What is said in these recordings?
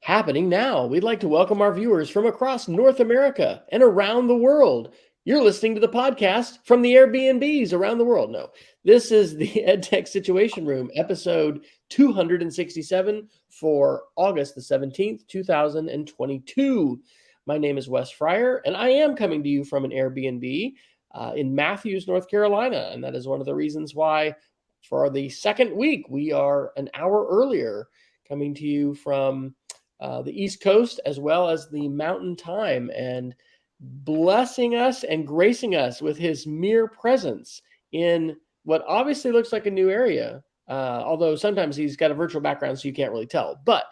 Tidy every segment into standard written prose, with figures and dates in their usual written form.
happening now. We'd like to welcome our viewers from across North America and around the world. You're listening to the podcast from the Airbnbs around the world. No, this is the EdTech Situation Room, episode 267 for August the 17th, 2022. My name is Wes Fryer, and I am coming to you from an Airbnb in Matthews, North Carolina. And that is one of the reasons why, for the second week, we are an hour earlier coming to you from the East Coast as well as the Mountain Time, and blessing us and gracing us with his mere presence in what obviously looks like a new area, although sometimes he's got a virtual background, so you can't really tell. But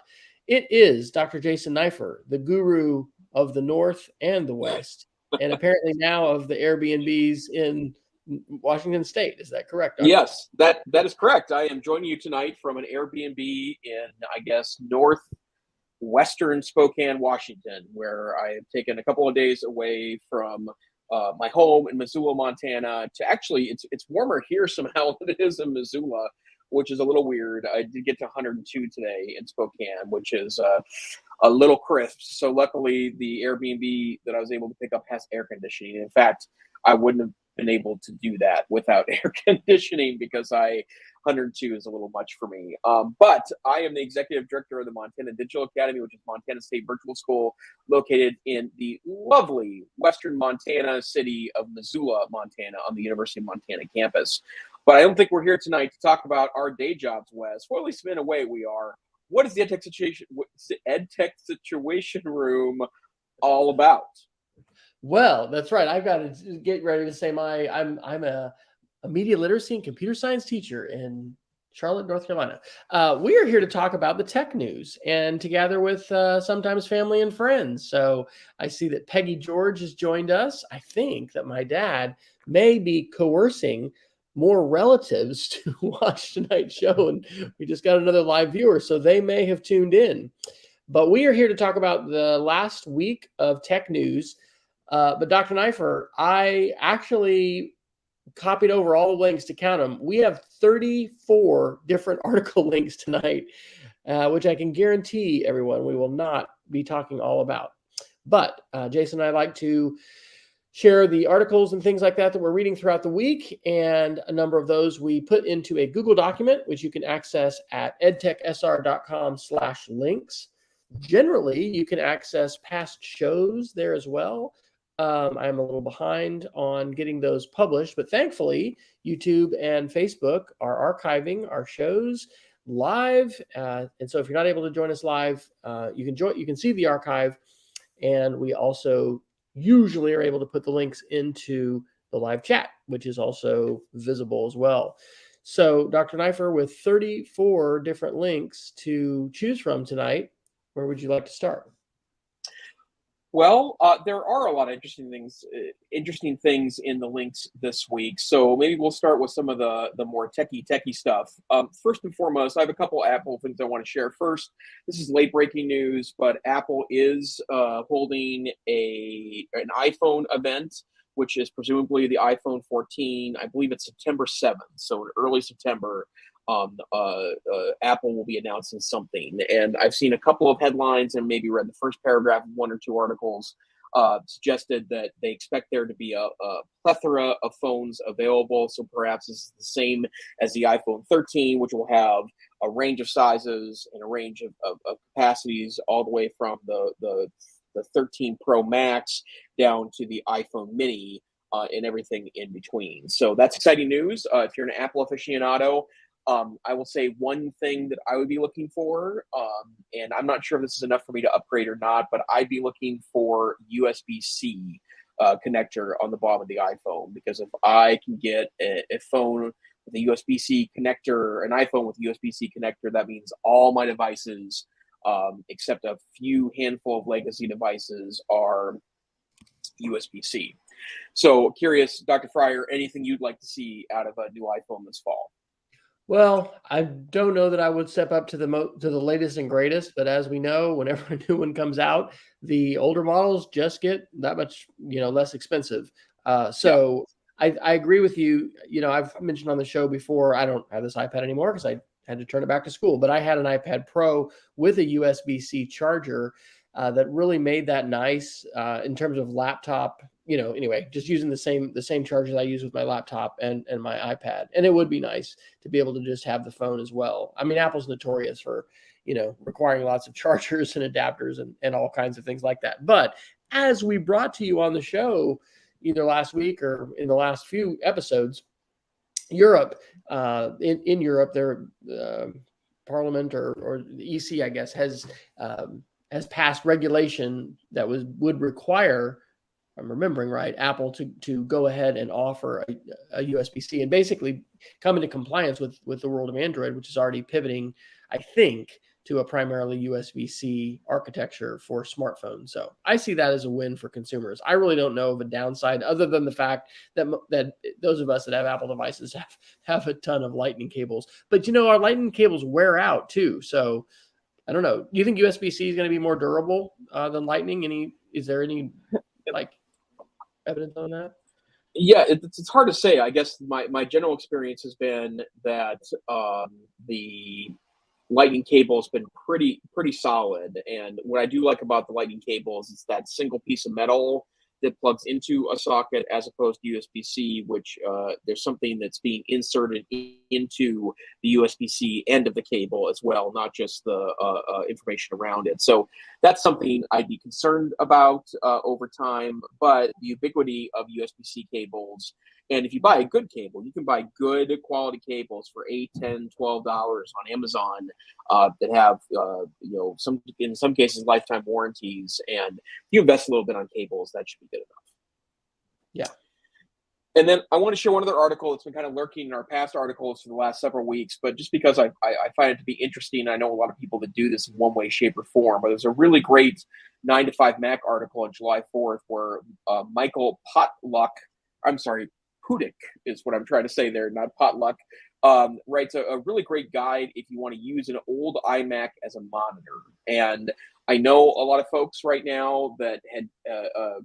it is Dr. Jason Neiffer, the guru of the North and the West, and apparently now of the Airbnbs in Washington State. Is that correct, Doctor? Yes, that is correct. I am joining you tonight from an Airbnb in, I guess, northwestern Spokane, Washington, where I have taken a couple of days away from my home in Missoula, Montana. To actually, it's warmer here somehow than it is in Missoula, which is a little weird. I did get to 102 today in Spokane, which is a little crisp. So luckily, the Airbnb that I was able to pick up has air conditioning. In fact, I wouldn't have been able to do that without air conditioning because 102 is a little much for me. But I am the executive director of the Montana Digital Academy, which is Montana State Virtual School, located in the lovely western Montana city of Missoula, Montana, on the University of Montana campus. But I don't think we're here tonight to talk about our day jobs, Wes. Well, at least in a way we are. What is the EdTech Situation Room all about? Well, that's right. I've got to get ready to say I'm a media literacy and computer science teacher in Charlotte, North Carolina. We are here to talk about the tech news and to gather with sometimes family and friends. So I see that Peggy George has joined us. I think that my dad may be coercing more relatives to watch tonight's show, and we just got another live viewer, so they may have tuned in. But we are here to talk about the last week of tech news. But Dr. Neiffer, I actually copied over all the links to count them. We have 34 different article links tonight, which I can guarantee everyone we will not be talking all about. But Jason and I like to share the articles and things like that we're reading throughout the week, and a number of those we put into a Google document, which you can access at edtechsr.com/links. Generally, you can access past shows there as well. I'm a little behind on getting those published, but thankfully, YouTube and Facebook are archiving our shows live. And so if you're not able to join us live, you can see the archive. And we also usually are able to put the links into the live chat, which is also visible as well. So Dr. Neiffer, with 34 different links to choose from tonight, where would you like to start? Well, there are a lot of interesting things in the links this week. So maybe we'll start with some of the more techie stuff. First and foremost, I have a couple Apple things I want to share. First, this is late breaking news, but Apple is holding an iPhone event, which is presumably the iPhone 14. I believe it's September 7th, so in early September. Apple will be announcing something, and I've seen a couple of headlines and maybe read the first paragraph of one or two articles suggested that they expect there to be a plethora of phones available. So perhaps this is the same as the iPhone 13, which will have a range of sizes and a range of capacities, all the way from the 13 Pro Max down to the iPhone Mini and everything in between. So that's exciting news. If you're an Apple aficionado, I will say one thing that I would be looking for, and I'm not sure if this is enough for me to upgrade or not, but I'd be looking for USB-C connector on the bottom of the iPhone, because if I can get a phone with a USB-C connector, an iPhone with a USB-C connector, that means all my devices, except a few handful of legacy devices, are USB-C. So curious, Dr. Fryer, anything you'd like to see out of a new iPhone this fall? Well, I don't know that I would step up to the latest and greatest, but as we know, whenever a new one comes out, the older models just get that much, less expensive. So I agree with you. I've mentioned on the show before, I don't have this iPad anymore because I had to turn it back to school. But I had an iPad Pro with a USB-C charger that really made that nice in terms of laptop. Anyway, just using the same charger that I use with my laptop and my iPad. And it would be nice to be able to just have the phone as well. I mean, Apple's notorious for, requiring lots of chargers and adapters and all kinds of things like that. But as we brought to you on the show, either last week or in the last few episodes, Europe, in Europe, their parliament or the EC, I guess, has passed regulation that would require, if I'm remembering right, Apple to go ahead and offer a USB-C and basically come into compliance with the world of Android, which is already pivoting, I think, to a primarily USB-C architecture for smartphones. So I see that as a win for consumers. I really don't know of a downside other than the fact that those of us that have Apple devices have a ton of lightning cables. But our lightning cables wear out too. So I don't know. Do you think USB-C is going to be more durable than lightning? Is there any evidence on that? Yeah, it's hard to say. I guess my general experience has been that the lightning cable has been pretty solid. And what I do like about the lightning cable is it's that single piece of metal that plugs into a socket as opposed to USB-C, which there's something that's being inserted into the USB-C end of the cable as well, not just the information around it. So that's something I'd be concerned about over time. But the ubiquity of USB-C cables, and if you buy a good cable, you can buy good quality cables for $8, $10, $12 on Amazon that have, in some cases, lifetime warranties. And if you invest a little bit on cables, that should be good enough. Yeah. And then I want to share one other article that's been kind of lurking in our past articles for the last several weeks, but just because I find it to be interesting, I know a lot of people that do this in one way, shape, or form. But there's a really great 9 to 5 Mac article on July 4th where Michael Pudick is what I'm trying to say there, not Potluck, writes a really great guide if you want to use an old iMac as a monitor. And I know a lot of folks right now that had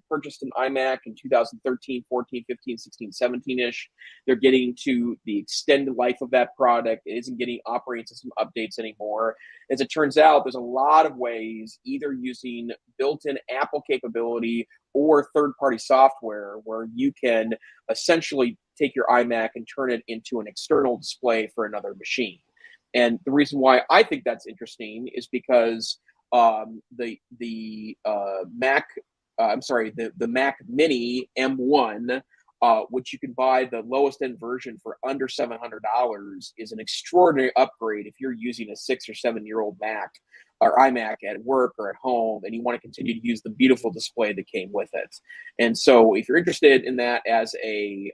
purchased an iMac in 2013, 14, 15, 16, 17-ish. They're getting to the extended life of that product. It isn't getting operating system updates anymore. As it turns out, there's a lot of ways, either using built-in Apple capability or third-party software, where you can essentially take your iMac and turn it into an external display for another machine. And the reason why I think that's interesting is because the Mac Mini M1, which you can buy the lowest end version for under $700, is an extraordinary upgrade if you're using a 6 or 7 year old Mac or iMac at work or at home, and you want to continue to use the beautiful display that came with it. And so if you're interested in that as a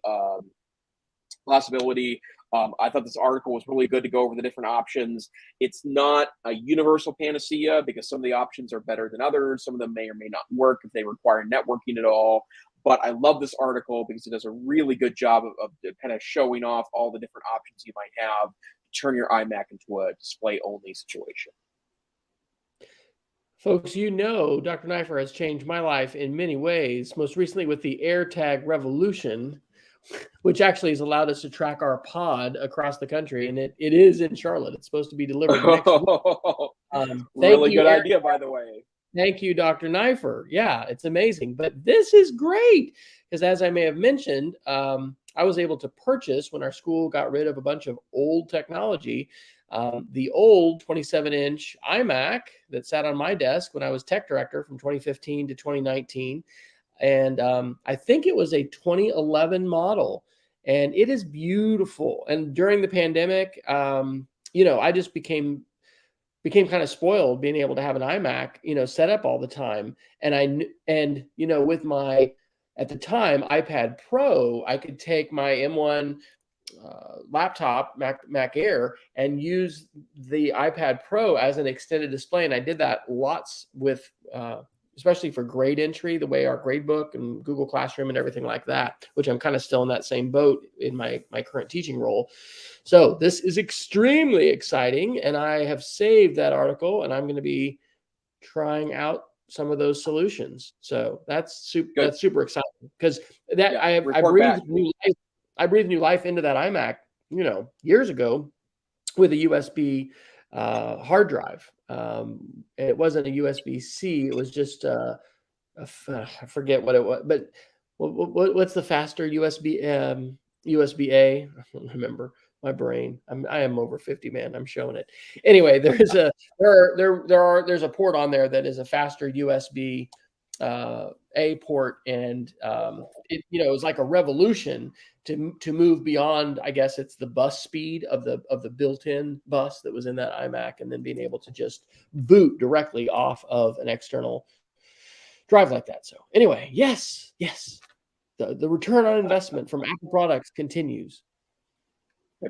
possibility, I thought this article was really good to go over the different options. It's not a universal panacea because some of the options are better than others. Some of them may or may not work if they require networking at all. But I love this article because it does a really good job of kind of showing off all the different options you might have to turn your iMac into a display-only situation. Folks, Dr. Neiffer has changed my life in many ways, most recently with the AirTag revolution, which actually has allowed us to track our pod across the country. And it is in Charlotte. It's supposed to be delivered next week. Really good idea, by the way. Thank you, Dr. Neiffer. Yeah, it's amazing. But this is great because, as I may have mentioned, I was able to purchase, when our school got rid of a bunch of old technology, the old 27-inch iMac that sat on my desk when I was tech director from 2015 to 2019. And I think it was a 2011 model, and it is beautiful. And during the pandemic, I just became kind of spoiled being able to have an iMac, set up all the time. And with my, at the time, iPad Pro, I could take my M1 laptop, Mac Air, and use the iPad Pro as an extended display. And I did that lots with, especially for grade entry, the way our gradebook and Google Classroom and everything like that, which I'm kind of still in that same boat in my current teaching role. So this is extremely exciting. And I have saved that article, and I'm going to be trying out some of those solutions. So that's super exciting because I breathed new life into that iMac, years ago. with a USB hard drive. It wasn't a USB-C. It was just I forget what it was, but what's the faster USB USB-A? I don't remember. My brain. I am over 50, man. I'm showing it. Anyway, there's a port on there that is a faster USB A port, and it was like a revolution to move beyond. I guess it's the bus speed of the built-in bus that was in that iMac, and then being able to just boot directly off of an external drive like that. So anyway, yes, the return on investment from Apple products continues.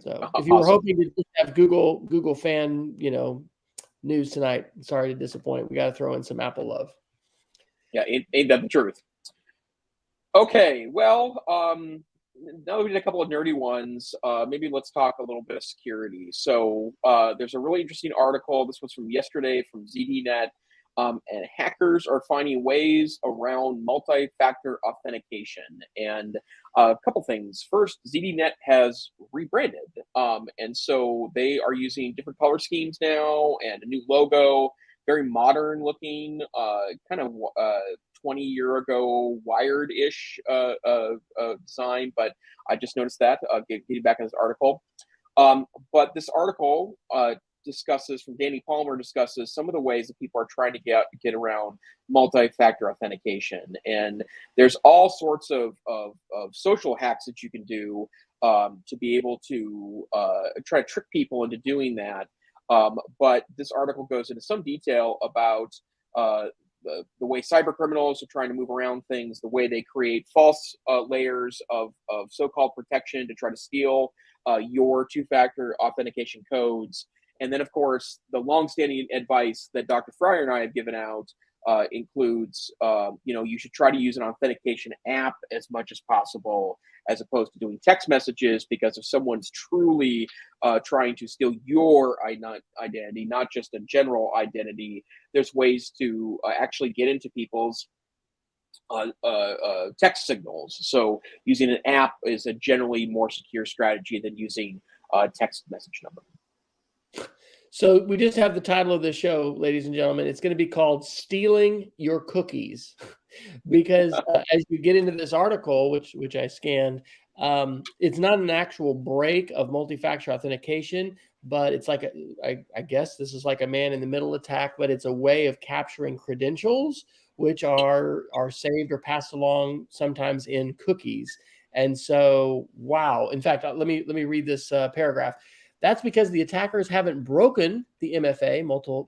So if you were Awesome. hoping to just have Google fan, news tonight, sorry to disappoint. We got to throw in some Apple love. Yeah, ain't that the truth? Okay, well, now we did a couple of nerdy ones. Maybe let's talk a little bit of security. So there's a really interesting article. This was from yesterday from ZDNet. And hackers are finding ways around multi-factor authentication. And a couple things. First, ZDNet has rebranded. And so they are using different color schemes now and a new logo, very modern looking, kind of 20-year ago Wired-ish design. But I just noticed that, getting back in this article. But this article from Danny Palmer discusses some of the ways that people are trying to get around multi-factor authentication, and there's all sorts of social hacks that you can do to be able to try to trick people into doing that. But this article goes into some detail about the way cyber criminals are trying to move around things, the way they create false layers of so-called protection to try to steal your two-factor authentication codes. And then, of course, the longstanding advice that Dr. Fryer and I have given out includes, you should try to use an authentication app as much as possible, as opposed to doing text messages, because if someone's truly trying to steal your identity, not just a general identity, there's ways to actually get into people's text signals. So using an app is a generally more secure strategy than using a text message number. So we just have the title of the show, ladies and gentlemen. It's going to be called "Stealing Your Cookies," because as you get into this article, which I scanned, it's not an actual break of multi-factor authentication, but it's like I guess this is like a man-in-the-middle attack, but it's a way of capturing credentials, which are saved or passed along sometimes in cookies. And so, wow! In fact, let me read this paragraph. That's because the attackers haven't broken the MFA,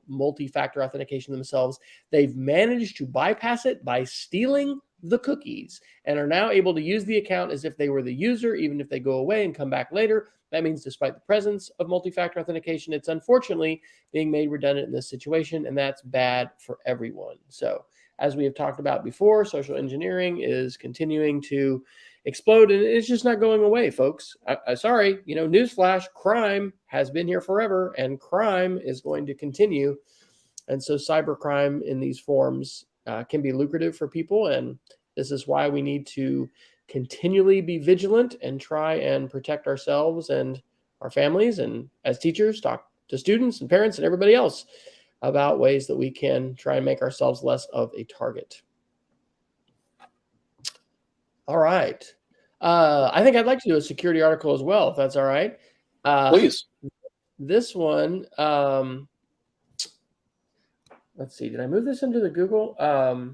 multi-factor authentication themselves. They've managed to bypass it by stealing the cookies and are now able to use the account as if they were the user, even if they go away and come back later. That means despite the presence of multi-factor authentication, it's unfortunately being made redundant in this situation, and that's bad for everyone. So as we have talked about before, social engineering is continuing to explode, and it's just not going away, folks. Sorry, newsflash, crime has been here forever, and crime is going to continue. And so cybercrime in these forms can be lucrative for people, and this is why we need to continually be vigilant and try and protect ourselves and our families, and as teachers, talk to students and parents and everybody else about ways that we can try and make ourselves less of a target. All right. I think I'd like to do a security article as well, if that's all right. Please. This one, let's see. Did I move this into the Google? I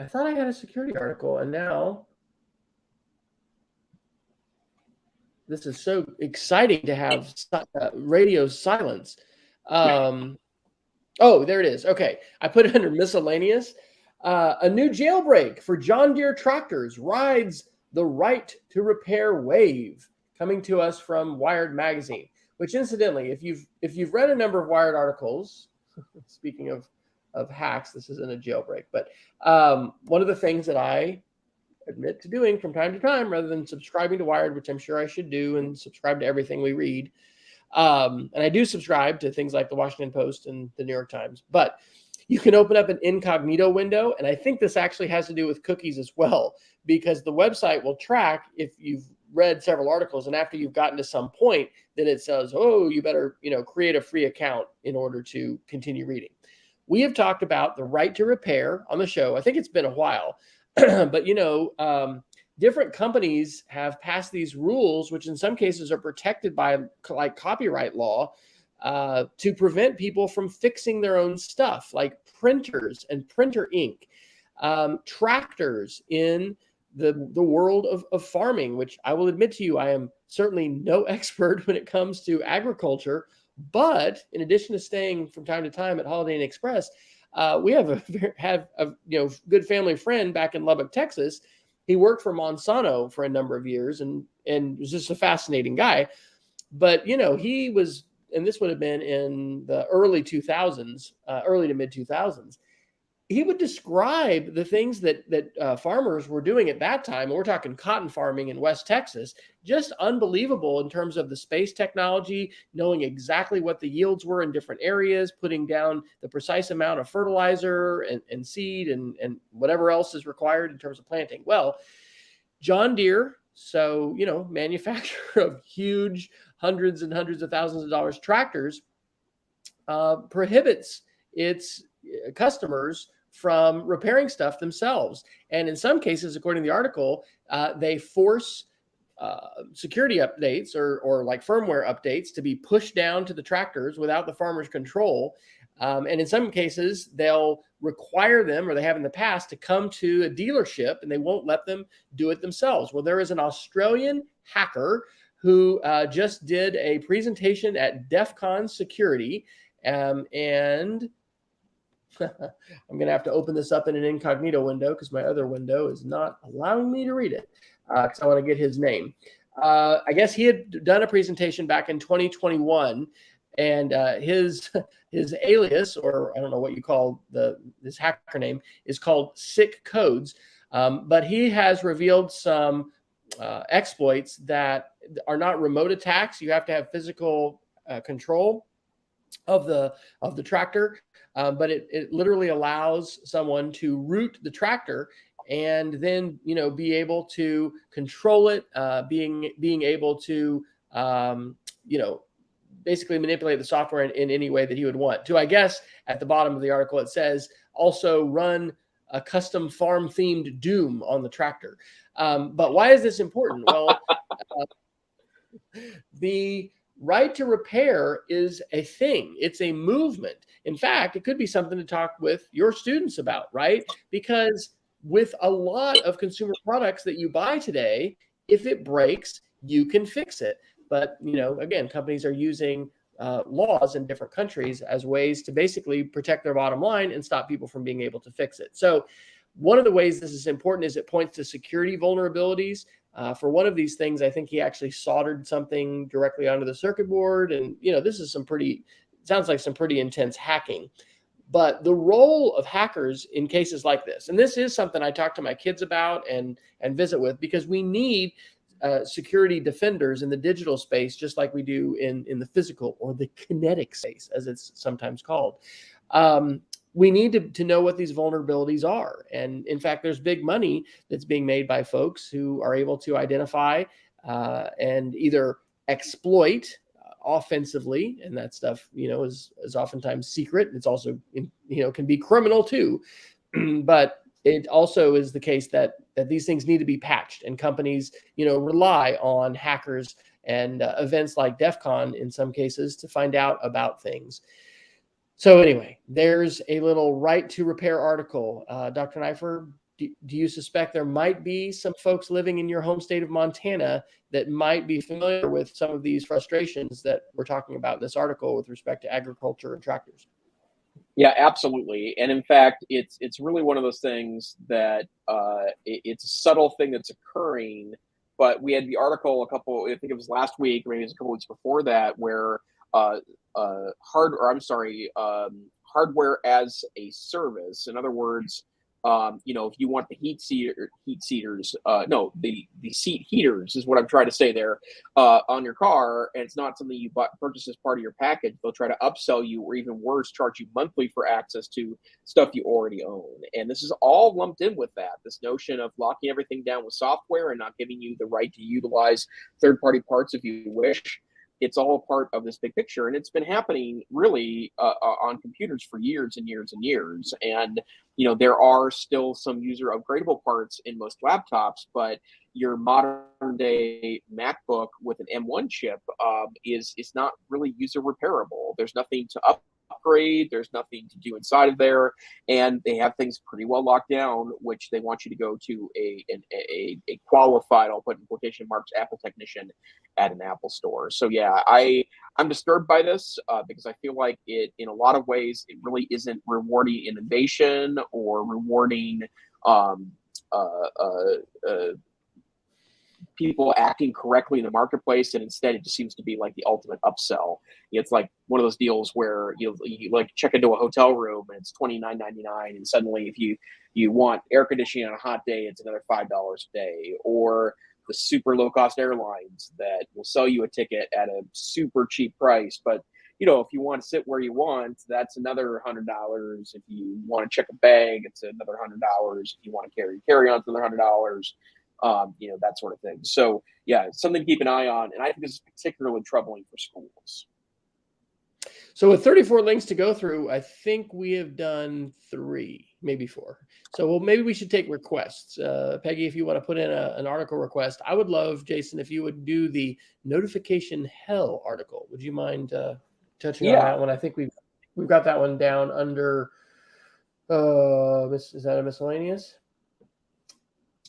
thought I had a security article, and now this is so exciting to have radio silence. Oh, there it is. Okay. I put it under miscellaneous. A new jailbreak for John Deere tractors rides the right to repair wave, coming to us from Wired magazine, which incidentally, if you've read a number of Wired articles, speaking of hacks, this isn't a jailbreak, but one of the things that I admit to doing from time to time, rather than subscribing to Wired, which I'm sure I should do and subscribe to everything we read, and I do subscribe to things like the Washington Post and the New York Times. But You can open up an incognito window, and I think this actually has to do with cookies as well, because the website will track if you've read several articles, and after you've gotten to some point, then it says, oh, you better, create a free account in order to continue reading. We have talked about the right to repair on the show. I think it's been a while, but different companies have passed these rules, which in some cases are protected by like copyright law, to prevent people from fixing their own stuff, like printers and printer ink, tractors in the world of farming, which I will admit to you, I am certainly no expert when it comes to agriculture. But in addition to staying from time to time at Holiday Inn Express, we have a good family friend back in Lubbock, Texas. He worked for Monsanto for a number of years and was just a fascinating guy. But he was, and this would have been in the early 2000s, early to mid 2000s. He would describe the things that farmers were doing at that time. We're talking cotton farming in West Texas, just unbelievable in terms of the space technology, knowing exactly what the yields were in different areas, putting down the precise amount of fertilizer and seed and whatever else is required in terms of planting. Well, John Deere, so, manufacturer of huge hundreds and hundreds of thousands of dollars tractors, prohibits its customers from repairing stuff themselves. And in some cases, according to the article, they force security updates or like firmware updates to be pushed down to the tractors without the farmer's control. And in some cases, they'll require them, or they have in the past, to come to a dealership and they won't let them do it themselves. Well, there is an Australian hacker who just did a presentation at DEF CON Security, and I'm going to have to open this up in an incognito window because my other window is not allowing me to read it because I want to get his name. I guess he had done a presentation back in 2021, and his alias, or I don't know what you call this hacker name, is called Sick Codes. But he has revealed some exploits that are not remote attacks. You have to have physical control of the tractor. But it literally allows someone to root the tractor and then be able to control it, being able to basically manipulate the software in any way that he would want to. I guess at the bottom of the article it says also run a custom farm themed Doom on the tractor. But why is this important? Well, the right to repair is a thing. It's a movement. In fact, it could be something to talk with your students about, right? Because with a lot of consumer products that you buy today, if it breaks, you can fix it. But, again, companies are using laws in different countries as ways to basically protect their bottom line and stop people from being able to fix it. So one of the ways this is important is it points to security vulnerabilities. For one of these things, I think he actually soldered something directly onto the circuit board. And, this is sounds like some pretty intense hacking. But the role of hackers in cases like this, and this is something I talk to my kids about and visit with, because we need security defenders in the digital space, just like we do in the physical or the kinetic space, as it's sometimes called. We need to know what these vulnerabilities are. And in fact, there's big money that's being made by folks who are able to identify and either exploit offensively, and that stuff, is oftentimes secret. It's also, can be criminal too. But it also is the case that these things need to be patched, and companies, rely on hackers and events like DEF CON in some cases to find out about things. So anyway, there's a little right to repair article. Dr. Neiffer, do you suspect there might be some folks living in your home state of Montana that might be familiar with some of these frustrations that we're talking about in this article with respect to agriculture and tractors? Yeah, absolutely. And in fact, it's really one of those things that it's a subtle thing that's occurring. But we had the article I think it was last week, or maybe it was a couple weeks before that, where hardware as a service. In other words, If you want the the seat heaters is what I'm trying to say there, on your car, and it's not something you purchase as part of your package, they'll try to upsell you, or even worse, charge you monthly for access to stuff you already own. And this is all lumped in with that, this notion of locking everything down with software and not giving you the right to utilize third-party parts if you wish. It's all a part of this big picture, and it's been happening really on computers for years and years and years. And there are still some user upgradable parts in most laptops, but your modern day MacBook with an M1 chip is not really user repairable. There's nothing to upgrade. There's nothing to do inside of there, and they have things pretty well locked down, which they want you to go to a qualified, I'll put in quotation marks, Apple technician at an Apple store. So yeah, I'm disturbed by this because I feel like it, in a lot of ways, it really isn't rewarding innovation or rewarding people acting correctly in the marketplace, and instead it just seems to be like the ultimate upsell. It's like one of those deals where you like check into a hotel room and it's $29.99, and suddenly if you want air conditioning on a hot day, it's another $5 a day. Or the super low cost airlines that will sell you a ticket at a super cheap price, but if you want to sit where you want, that's another $100. If you want to check a bag, it's another $100. If you want to carry on, it's another $100. That sort of thing. So yeah, it's something to keep an eye on, and I think this is particularly troubling for schools. So with 34 links to go through, I think we have done 3, maybe 4. So maybe we should take requests. Peggy, if you want to put in an article request, I would love, Jason, if you would do the notification hell article. Would you mind touching on that one? I think we've got that one down under, is that a miscellaneous?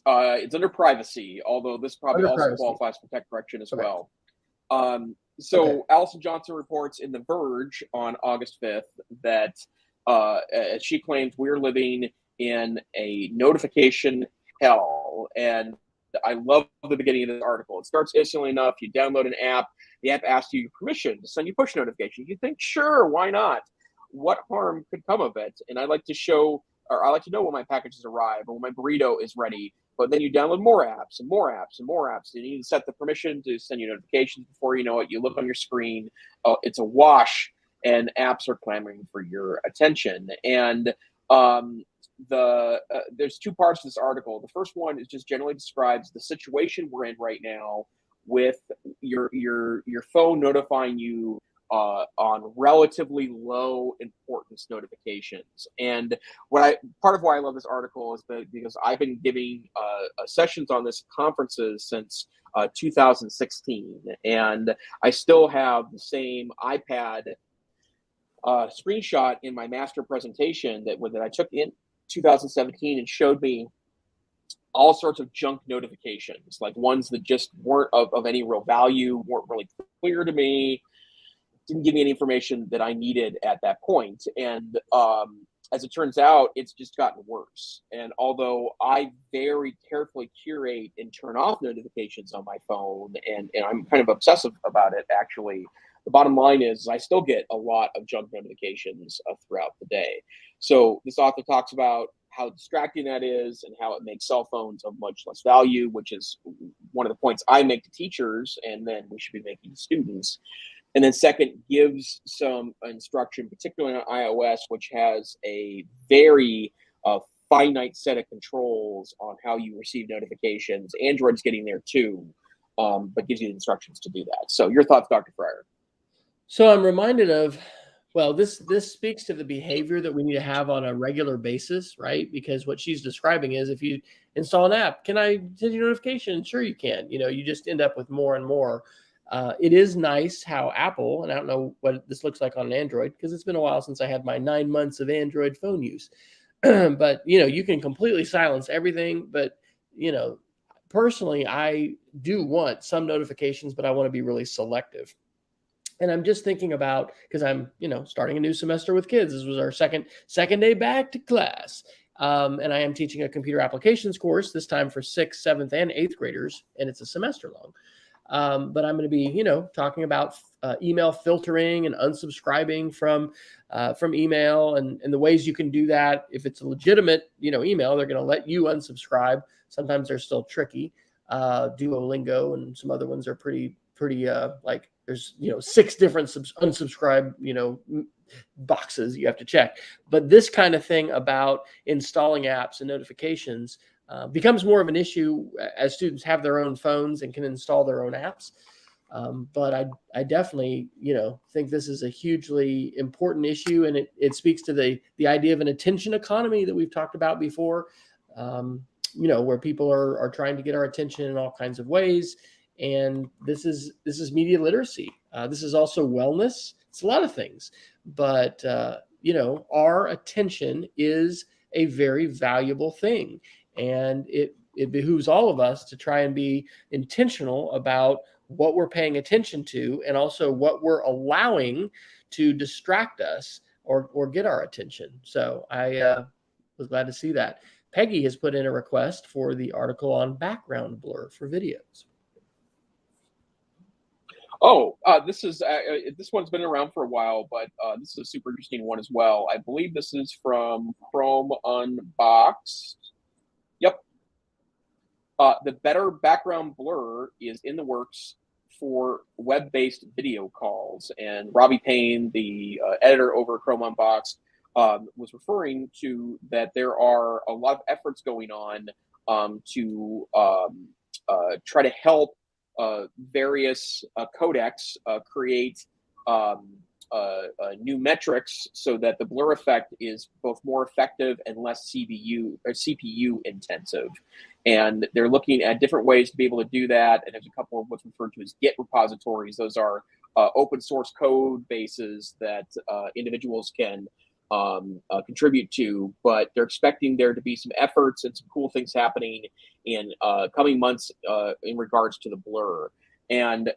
It's under privacy, although this probably also qualifies for tech correction as well. Allison Johnson reports in The Verge on August 5th that as she claims, we're living in a notification hell. And I love the beginning of this article. It starts instantly enough. You download an app. The app asks you permission to send you push notifications. You think, sure, why not? What harm could come of it? And I like to know when my packages arrive or when my burrito is ready. But then you download more apps and more apps and more apps. And you need to set the permission to send you notifications. Before you know it, you look on your screen. It's a wash, and apps are clamoring for your attention. And there's 2 parts to this article. The first one is just generally describes the situation we're in right now with your phone notifying you on relatively low importance notifications. And part of why I love this article is because I've been giving sessions on this at conferences since 2016, and I still have the same iPad screenshot in my master presentation that I took in 2017 and showed me all sorts of junk notifications, like ones that just weren't of any real value, weren't really clear to me, didn't give me any information that I needed at that point. And as it turns out, it's just gotten worse. And although I very carefully curate and turn off notifications on my phone, and I'm kind of obsessive about it, actually, the bottom line is I still get a lot of junk notifications throughout the day. So this author talks about how distracting that is and how it makes cell phones of much less value, which is one of the points I make to teachers, and then we should be making to students. And then second, gives some instruction, particularly on iOS, which has a very finite set of controls on how you receive notifications. Android's getting there too, but gives you the instructions to do that. So your thoughts, Dr. Fryer? So I'm reminded of, well, this speaks to the behavior that we need to have on a regular basis, right? Because what she's describing is, if you install an app, can I send you a notification? Sure you can. You just end up with more and more. It is nice how Apple, and I don't know what this looks like on an Android because it's been a while since I had my 9 months of Android phone use. But, you can completely silence everything. But, personally, I do want some notifications, but I want to be really selective. And I'm just thinking about, because I'm, starting a new semester with kids. This was our second day back to class. And I am teaching a computer applications course, this time for 6th, 7th, and 8th graders, and it's a semester long. But I'm going to be, talking about email filtering and unsubscribing from email and the ways you can do that. If it's a legitimate, email, they're going to let you unsubscribe. Sometimes they're still tricky. Duolingo and some other ones are pretty like there's 6 different unsubscribe boxes you have to check. But this kind of thing about installing apps and notifications becomes more of an issue as students have their own phones and can install their own apps. But I definitely, think this is a hugely important issue, and it speaks to the idea of an attention economy that we've talked about before, where people are trying to get our attention in all kinds of ways. And this is media literacy. This is also wellness. It's a lot of things, but our attention is a very valuable thing, and it behooves all of us to try and be intentional about what we're paying attention to, and also what we're allowing to distract us or get our attention. So I was glad to see that. Peggy has put in a request for the article on background blur for videos. Oh, this one's been around for a while, but this is a super interesting one as well. I believe this is from Chrome Unboxed. Yep. The better background blur is in the works for web-based video calls. And Robbie Payne, the editor over at Chrome Unboxed, was referring to that there are a lot of efforts going on to try to help various codecs create new metrics so that the blur effect is both more effective and less CPU intensive. And they're looking at different ways to be able to do that. And there's a couple of what's referred to as Git repositories. Those are open source code bases that individuals can contribute to, but they're expecting there to be some efforts and some cool things happening in coming months in regards to the blur. And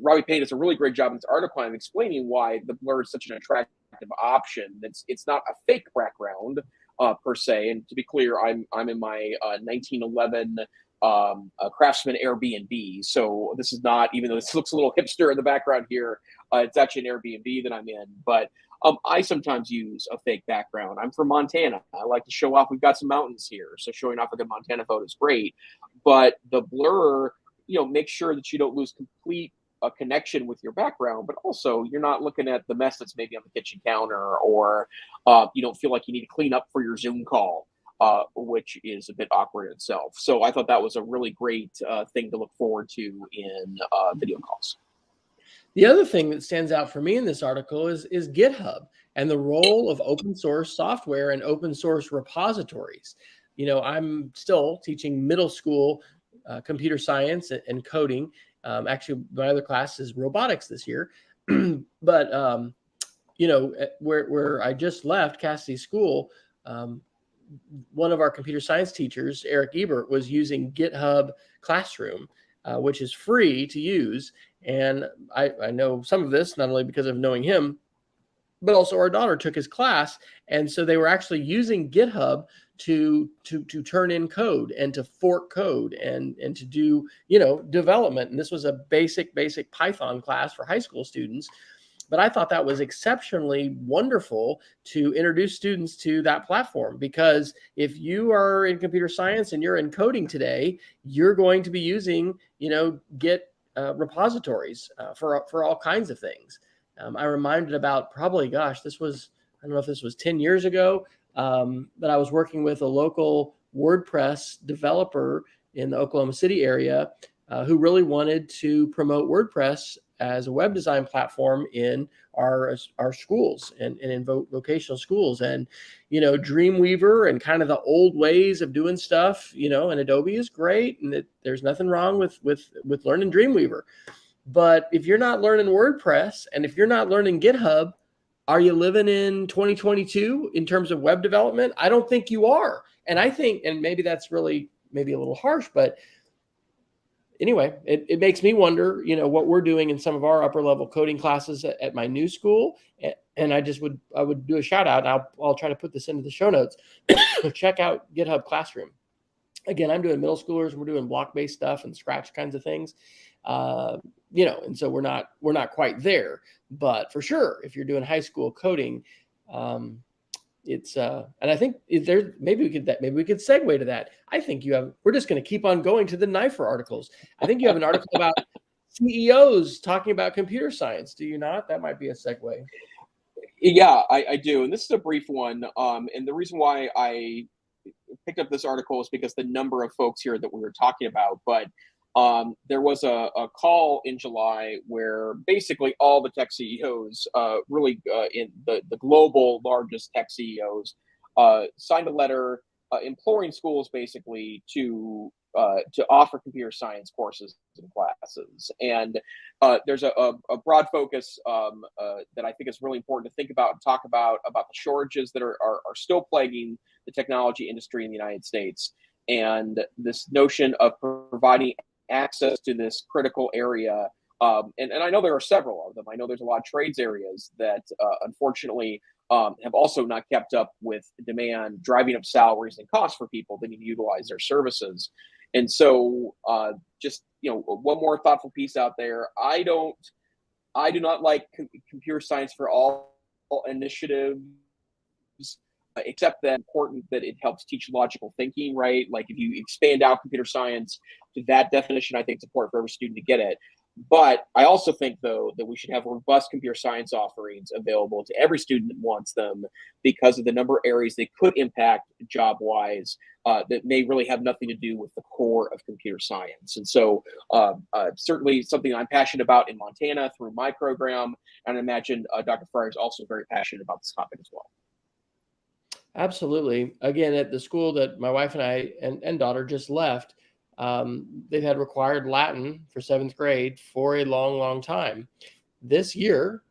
Robbie Payne does a really great job in this article on explaining why the blur is such an attractive option. It's not a fake background per se. And to be clear, I'm in my 1911 Craftsman Airbnb. So this is not, even though this looks a little hipster in the background here, it's actually an Airbnb that I'm in. But I sometimes use a fake background. I'm from Montana. I like to show off. We've got some mountains here, so showing off a good Montana photo is great. But the blur, make sure that you don't lose complete connection with your background, but also you're not looking at the mess that's maybe on the kitchen counter, or you don't feel like you need to clean up for your Zoom call, which is a bit awkward in itself. So I thought that was a really great thing to look forward to in video calls. The other thing that stands out for me in this article is GitHub and the role of open source software and open source repositories. I'm still teaching middle school computer science and coding. Actually, my other class is robotics this year. But, where I just left Cassidy's school, one of our computer science teachers, Eric Ebert, was using GitHub Classroom, which is free to use. And I know some of this, not only because of knowing him, but also our daughter took his class. And so they were actually using GitHub to turn in code and to fork code and to do, development. And this was a basic Python class for high school students. But I thought that was exceptionally wonderful to introduce students to that platform, because if you are in computer science and you're in coding today, you're going to be using, Git repositories for all kinds of things. I'm reminded about probably, I don't know if this was 10 years ago, but I was working with a local WordPress developer in the Oklahoma City area who really wanted to promote WordPress as a web design platform in our schools and in vocational schools. And, Dreamweaver and kind of the old ways of doing stuff, and Adobe is great, and there's nothing wrong with learning Dreamweaver. But if you're not learning WordPress and if you're not learning GitHub, are you living in 2022 in terms of web development? I don't think you are. And I think, and maybe that's really maybe a little harsh, but anyway, it makes me wonder, what we're doing in some of our upper level coding classes at my new school. And I would do a shout out, and I'll try to put this into the show notes. Check out GitHub Classroom. Again, I'm doing middle schoolers. We're doing block-based stuff and Scratch kinds of things. And so we're not quite there. But for sure, if you're doing high school coding, it's and I think there maybe we could segue to that. I think we're just going to keep on going to the Neiffer articles. I think you have an article about CEOs talking about computer science. Do you not? That might be a segue. Yeah, I do. And this is a brief one. And the reason why I picked up this article is because the number of folks here that we were talking about. But there was a call in July where basically all the tech CEOs, really in the global largest tech CEOs, signed a letter imploring schools basically to offer computer science courses and classes. And there's a broad focus that I think is really important to think about and talk about the shortages that are still plaguing the technology industry in the United States. And this notion of providing access to this critical area. And I know there are several of them. I know there's a lot of trades areas that unfortunately have also not kept up with demand, driving up salaries and costs for people that need to utilize their services. And so just, one more thoughtful piece out there. I do not like computer science for all initiatives, except that important that it helps teach logical thinking, right? Like if you expand out computer science to that definition, I think it's important for every student to get it. But I also think, though, that we should have robust computer science offerings available to every student that wants them because of the number of areas they could impact job-wise that may really have nothing to do with the core of computer science. And so certainly something I'm passionate about in Montana through my program. And I imagine Dr. Fryer is also very passionate about this topic as well. Absolutely. Again, at the school that my wife and I and daughter just left, they've had required Latin for 7th grade for a long, long time. This year,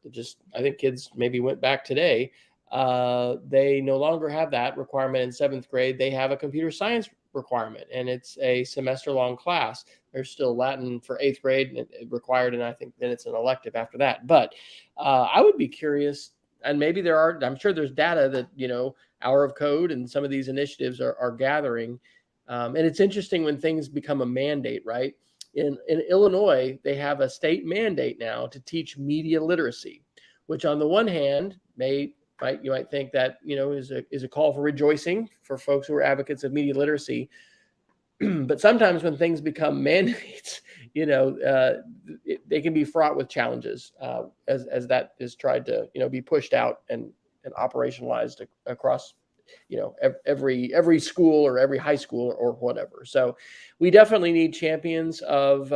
I think kids maybe went back today. They no longer have that requirement in 7th grade. They have a computer science requirement, and it's a semester-long class. There's still Latin for 8th grade required, and I think then it's an elective after that. But I would be curious, and maybe I'm sure there's data that, Hour of Code and some of these initiatives are gathering. And it's interesting when things become a mandate, right? In Illinois, they have a state mandate now to teach media literacy, which on the one hand you might think that is a call for rejoicing for folks who are advocates of media literacy. But sometimes when things become mandates, they can be fraught with challenges as that is tried to be pushed out and operationalized across every school or every high school or whatever. So we definitely need champions of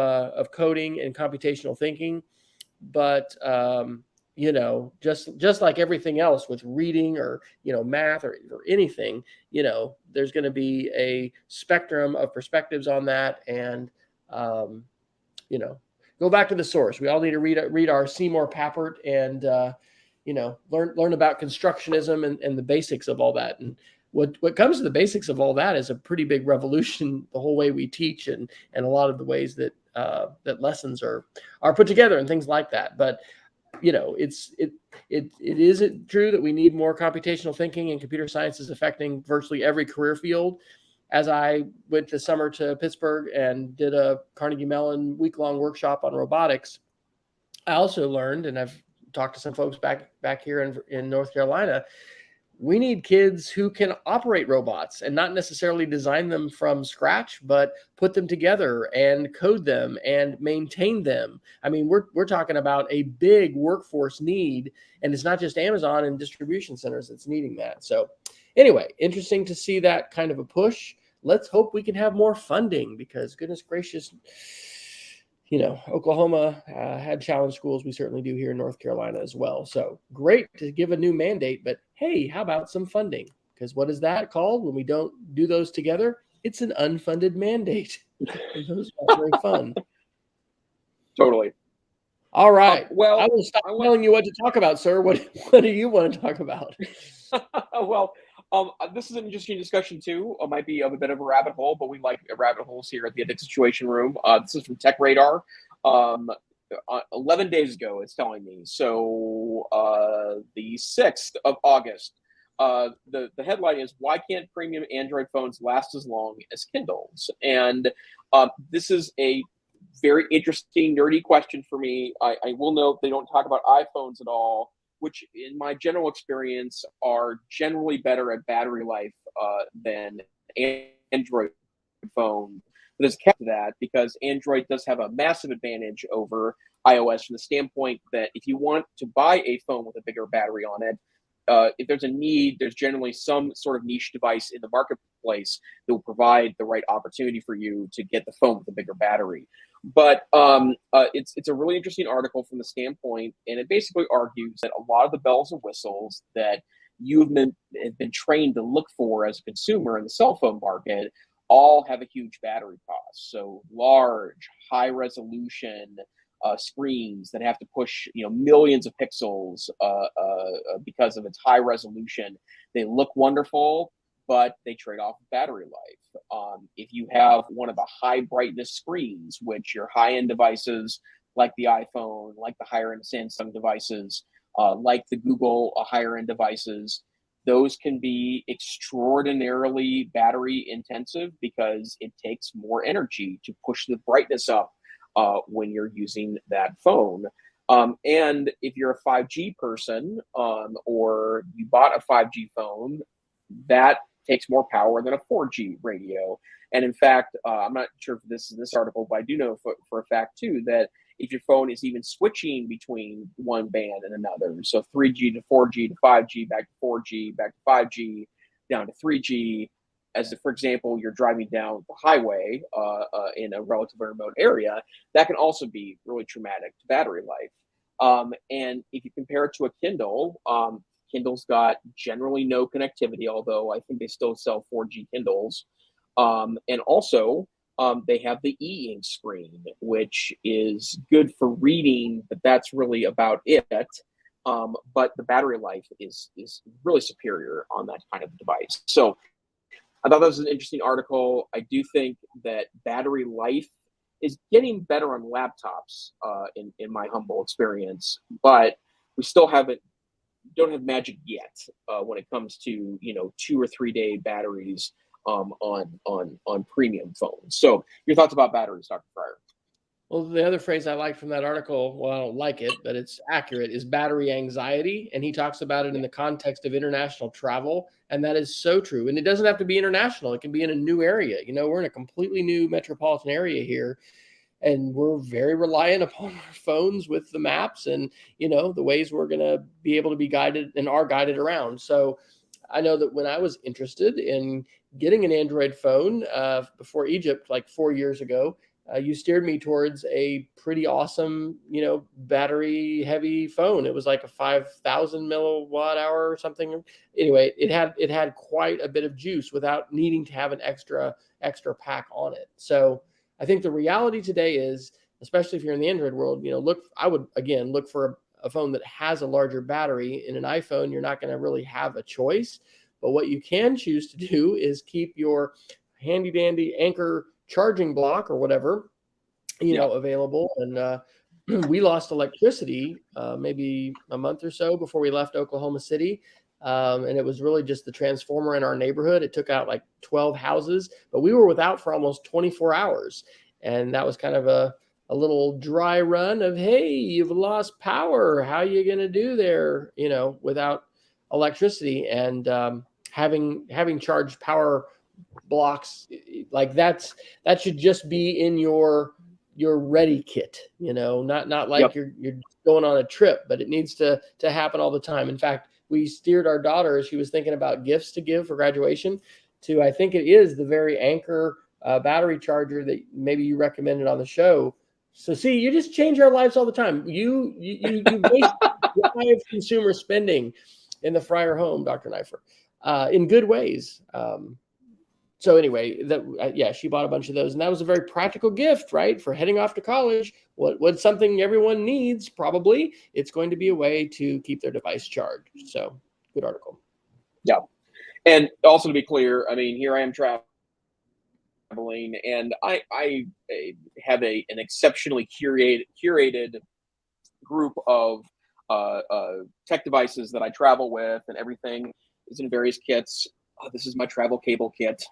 coding and computational thinking, but just like everything else with reading or math or anything, there's going to be a spectrum of perspectives on that, and go back to the source. We all need to read our Seymour Papert and learn about constructionism and the basics of all that. And what comes to the basics of all that is a pretty big revolution, the whole way we teach and a lot of the ways that that lessons are put together and things like that. But it is true that we need more computational thinking, and computer science is affecting virtually every career field. As I went this summer to Pittsburgh and did a Carnegie Mellon week-long workshop on robotics, I also learned, and I've talked to some folks back here in North Carolina, we need kids who can operate robots and not necessarily design them from scratch, but put them together and code them and maintain them. I mean, we're talking about a big workforce need, and it's not just Amazon and distribution centers that's needing that. So anyway, interesting to see that kind of a push. Let's hope we can have more funding, because goodness gracious, Oklahoma had challenge schools. We certainly do here in North Carolina as well. So great to give a new mandate, but hey, how about some funding? Because what is that called when we don't do those together? It's an unfunded mandate. Those are very fun. Totally. All right. Well, I will stop telling you what to talk about, sir. What do you want to talk about? Well, this is an interesting discussion too. It might be of a bit of a rabbit hole, but we like rabbit holes here at the EdTech Situation Room. This is from Tech Radar. 11 days ago, it's telling me. So the 6th of August, the headline is, "Why can't premium Android phones last as long as Kindles?" And this is a very interesting, nerdy question for me. I will note they don't talk about iPhones at all, which in my general experience are generally better at battery life than Android phone. But there's a catch to that because Android does have a massive advantage over iOS from the standpoint that if you want to buy a phone with a bigger battery on it, if there's a need, there's generally some sort of niche device in the marketplace that will provide the right opportunity for you to get the phone with a bigger battery. But it's a really interesting article from the standpoint, and it basically argues that a lot of the bells and whistles that have been trained to look for as a consumer in the cell phone market all have a huge battery cost. So large, high resolution screens that have to push millions of pixels because of its high resolution. They look wonderful, but they trade off battery life. If you have one of the high brightness screens, which your high end devices like the iPhone, like the higher end Samsung devices, like the Google higher end devices, those can be extraordinarily battery intensive because it takes more energy to push the brightness up when you're using that phone. And if you're a 5G person or you bought a 5G phone, that takes more power than a 4G radio. And in fact, I'm not sure if this is in this article, but I do know for a fact too that if your phone is even switching between one band and another, so 3G to 4G to 5G, back to 4G, back to 5G, down to 3G, as if, for example, you're driving down the highway in a relatively remote area, that can also be really traumatic to battery life. And if you compare it to a Kindle, Kindle's got generally no connectivity, although I think they still sell 4G Kindles. And also, they have the e-ink screen, which is good for reading, but that's really about it. But the battery life is really superior on that kind of device. So I thought that was an interesting article. I do think that battery life is getting better on laptops, in my humble experience, but we still don't have magic yet when it comes to 2 or 3 day batteries on premium phones. So your thoughts about batteries, Dr. Fryer? Well, the other phrase I like from that article, well, I don't like it, but it's accurate, is battery anxiety. And he talks about it in the context of international travel. And that is so true. And it doesn't have to be international. It can be in a new area. We're in a completely new metropolitan area here. And we're very reliant upon our phones with the maps and, the ways we're going to be able to be guided and are guided around. So I know that when I was interested in getting an Android phone before Egypt, like 4 years ago, you steered me towards a pretty awesome, battery heavy phone. It was like a 5,000 milliwatt hour or something. Anyway, it had quite a bit of juice without needing to have an extra pack on it. So I think the reality today is, especially if you're in the Android world, I would again look for a phone that has a larger battery. In an iPhone, you're not going to really have a choice. But what you can choose to do is keep your handy dandy Anchor charging block or whatever, available. And we lost electricity maybe a month or so before we left Oklahoma City. And it was really just the transformer in our neighborhood. It took out like 12 houses, but we were without for almost 24 hours. And that was kind of a little dry run of, hey, you've lost power. How are you going to do there, without electricity? And having charged power blocks like that should just be in your ready kit, not like you're going on a trip, but it needs to happen all the time. In fact, we steered our daughter, she was thinking about gifts to give for graduation, to I think it is the very Anchor battery charger that maybe you recommended on the show. So see, you just change our lives all the time. You waste consumer spending in the Fryer home, Dr. Neiffer, in good ways. So anyway, she bought a bunch of those, and that was a very practical gift, right? For heading off to college. What's something everyone needs? Probably it's going to be a way to keep their device charged. So good article. Yeah, and also to be clear, I mean, here I am traveling, and I have an exceptionally curated group of tech devices that I travel with, and everything is in various kits. This is my travel cable kit.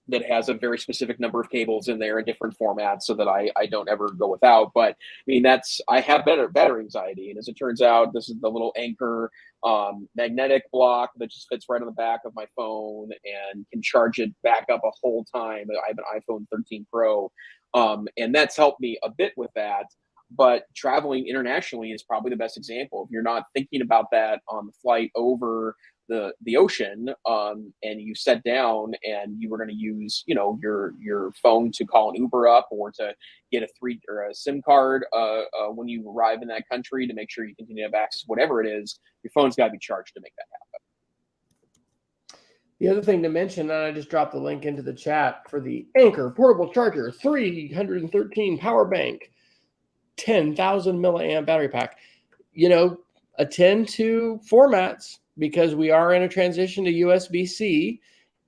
that has a very specific number of cables in there in different formats so that I don't ever go without. But I mean, I have better anxiety. And as it turns out, this is the little Anchor magnetic block that just fits right on the back of my phone and can charge it back up a whole time. I have an iPhone 13 Pro. And that's helped me a bit with that. But traveling internationally is probably the best example. If you're not thinking about that on the flight over the ocean, and you sat down and you were going to use your phone to call an Uber up or to get a SIM card when you arrive in that country to make sure you continue to have access, whatever it is, your phone's got to be charged to make that happen. The other thing to mention, and I just dropped the link into the chat for the Anchor portable charger, 313 power bank, 10,000 milliamp battery pack. Attend to formats, because we are in a transition to USB-C.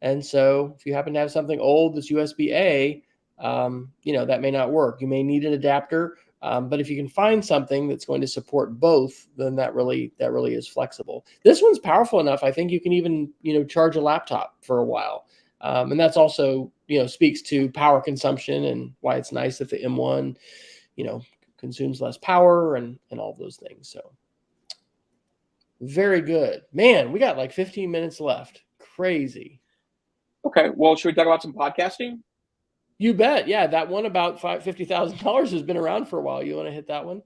And so if you happen to have something old that's USB-A, that may not work. You may need an adapter. But if you can find something that's going to support both, then that really is flexible. This one's powerful enough. I think you can even, charge a laptop for a while. And that's also, speaks to power consumption and why it's nice that the M1, consumes less power and all those things. So very good, man. We got like 15 minutes left. Crazy. Okay. Well, should we talk about some podcasting? You bet. Yeah. That one about $50,000 has been around for a while. You want to hit that one?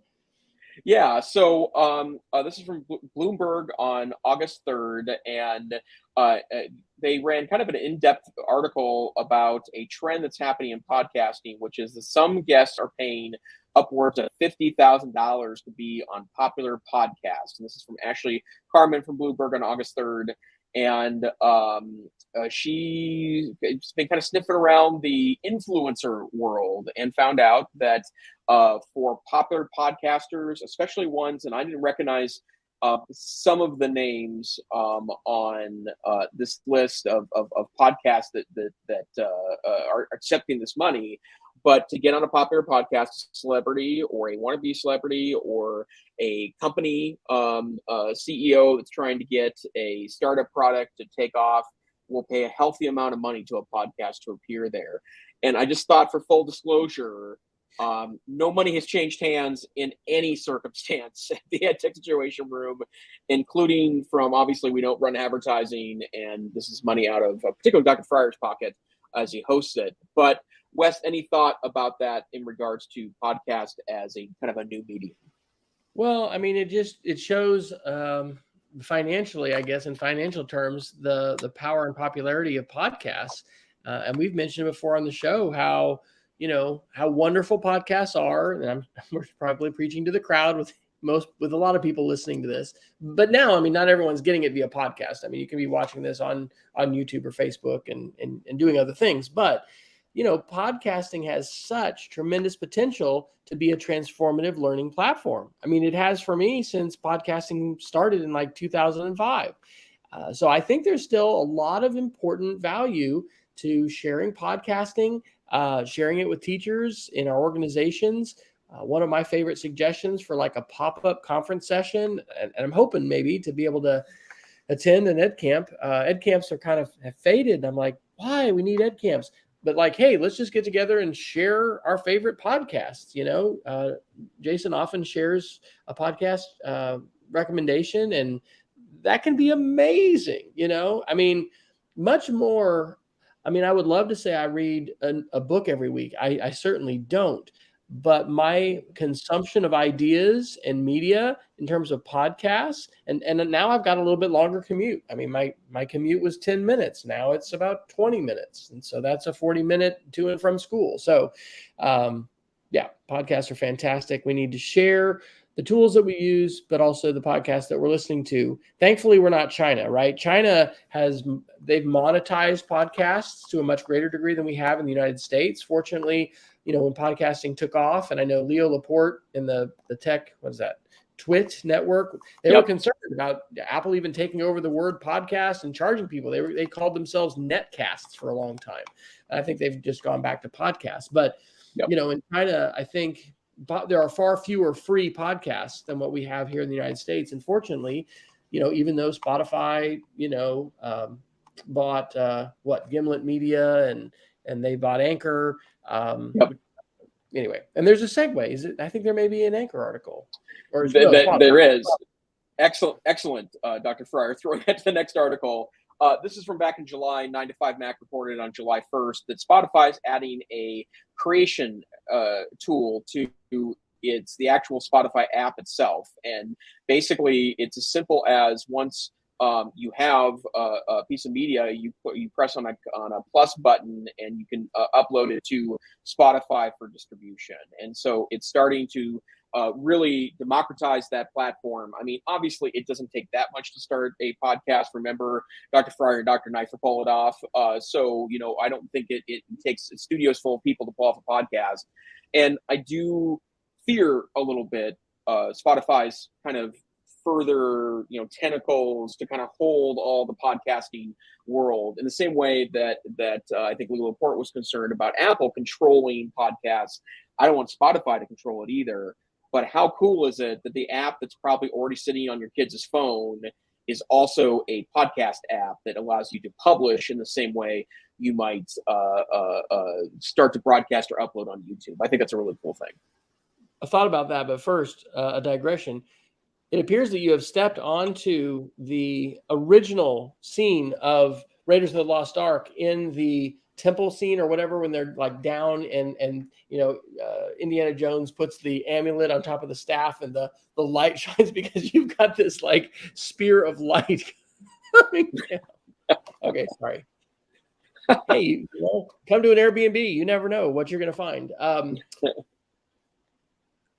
Yeah. So this is from Bloomberg on August 3rd. And they ran kind of an in-depth article about a trend that's happening in podcasting, which is that some guests are paying upwards of $50,000 to be on popular podcasts. And this is from Ashley Carmen from Bloomberg on August 3rd. And she's been kind of sniffing around the influencer world and found out that for popular podcasters, especially ones, and I didn't recognize some of the names on this list of podcasts that are accepting this money. But to get on a popular podcast, a celebrity or a wannabe celebrity or a company CEO that's trying to get a startup product to take off will pay a healthy amount of money to a podcast to appear there. And I just thought, for full disclosure, no money has changed hands in any circumstance at the EdTech Situation Room, including from, obviously, we don't run advertising, and this is money out of particularly Dr. Fryer's pocket as he hosts it. But Wes, any thought about that in regards to podcast as a kind of a new medium? Well, I mean, it shows financially, I guess, in financial terms, the power and popularity of podcasts. And we've mentioned before on the show how wonderful podcasts are. And we're probably preaching to the crowd with a lot of people listening to this. But now, I mean, not everyone's getting it via podcast. I mean, you can be watching this on YouTube or Facebook and doing other things. But podcasting has such tremendous potential to be a transformative learning platform. I mean, it has for me since podcasting started in like 2005. So I think there's still a lot of important value to sharing podcasting, sharing it with teachers in our organizations. One of my favorite suggestions for like a pop-up conference session, and I'm hoping maybe to be able to attend an ed camp. Ed camps are kind of have faded. And I'm like, why? We need ed camps. But like, hey, let's just get together and share our favorite podcasts. Jason often shares a podcast recommendation, and that can be amazing. I mean, much more. I mean, I would love to say I read a book every week. I certainly don't. But my consumption of ideas and media in terms of podcasts, and now I've got a little bit longer commute. I mean, my commute was 10 minutes. Now it's about 20 minutes. And so that's a 40-minute to and from school. So, podcasts are fantastic. We need to share the tools that we use, but also the podcasts that we're listening to. Thankfully, we're not China, right? China they've monetized podcasts to a much greater degree than we have in the United States. Fortunately, when podcasting took off, and I know Leo Laporte in the tech, Twit network, they were concerned about Apple even taking over the word podcast and charging people. They called themselves netcasts for a long time. I think they've just gone back to podcasts. But, in China, I think there are far fewer free podcasts than what we have here in the United States. And fortunately, even though Spotify, bought Gimlet Media, and they bought Anchor. Yep. Anyway, and there's a segue. I think there may be an Anchor article, or no, There is. Excellent, Dr. Fryer. Throwing that to the next article. This is from back in July. 9 to 5 Mac reported on July 1st that Spotify is adding a creation tool to the actual Spotify app itself. And basically, it's as simple as once you have a piece of media, you press on a plus button, and you can upload it to Spotify for distribution. And so it's starting to really democratize that platform. I mean, obviously, it doesn't take that much to start a podcast. Remember, Dr. Fryer and Dr. Neiffer pull it off. So, I don't think it takes studios full of people to pull off a podcast. And I do fear a little bit Spotify's kind of further, tentacles to kind of hold all the podcasting world in the same way that I think Legal Report was concerned about Apple controlling podcasts. I don't want Spotify to control it either. But how cool is it that the app that's probably already sitting on your kids' phone is also a podcast app that allows you to publish in the same way you might start to broadcast or upload on YouTube? I think that's a really cool thing. I thought about that, but first, a digression. It appears that you have stepped onto the original scene of Raiders of the Lost Ark in the temple scene or whatever, when they're like down and Indiana Jones puts the amulet on top of the staff and the light shines because you've got this like spear of light coming down. Okay, sorry. Hey, come to an Airbnb. You never know what you're going to find.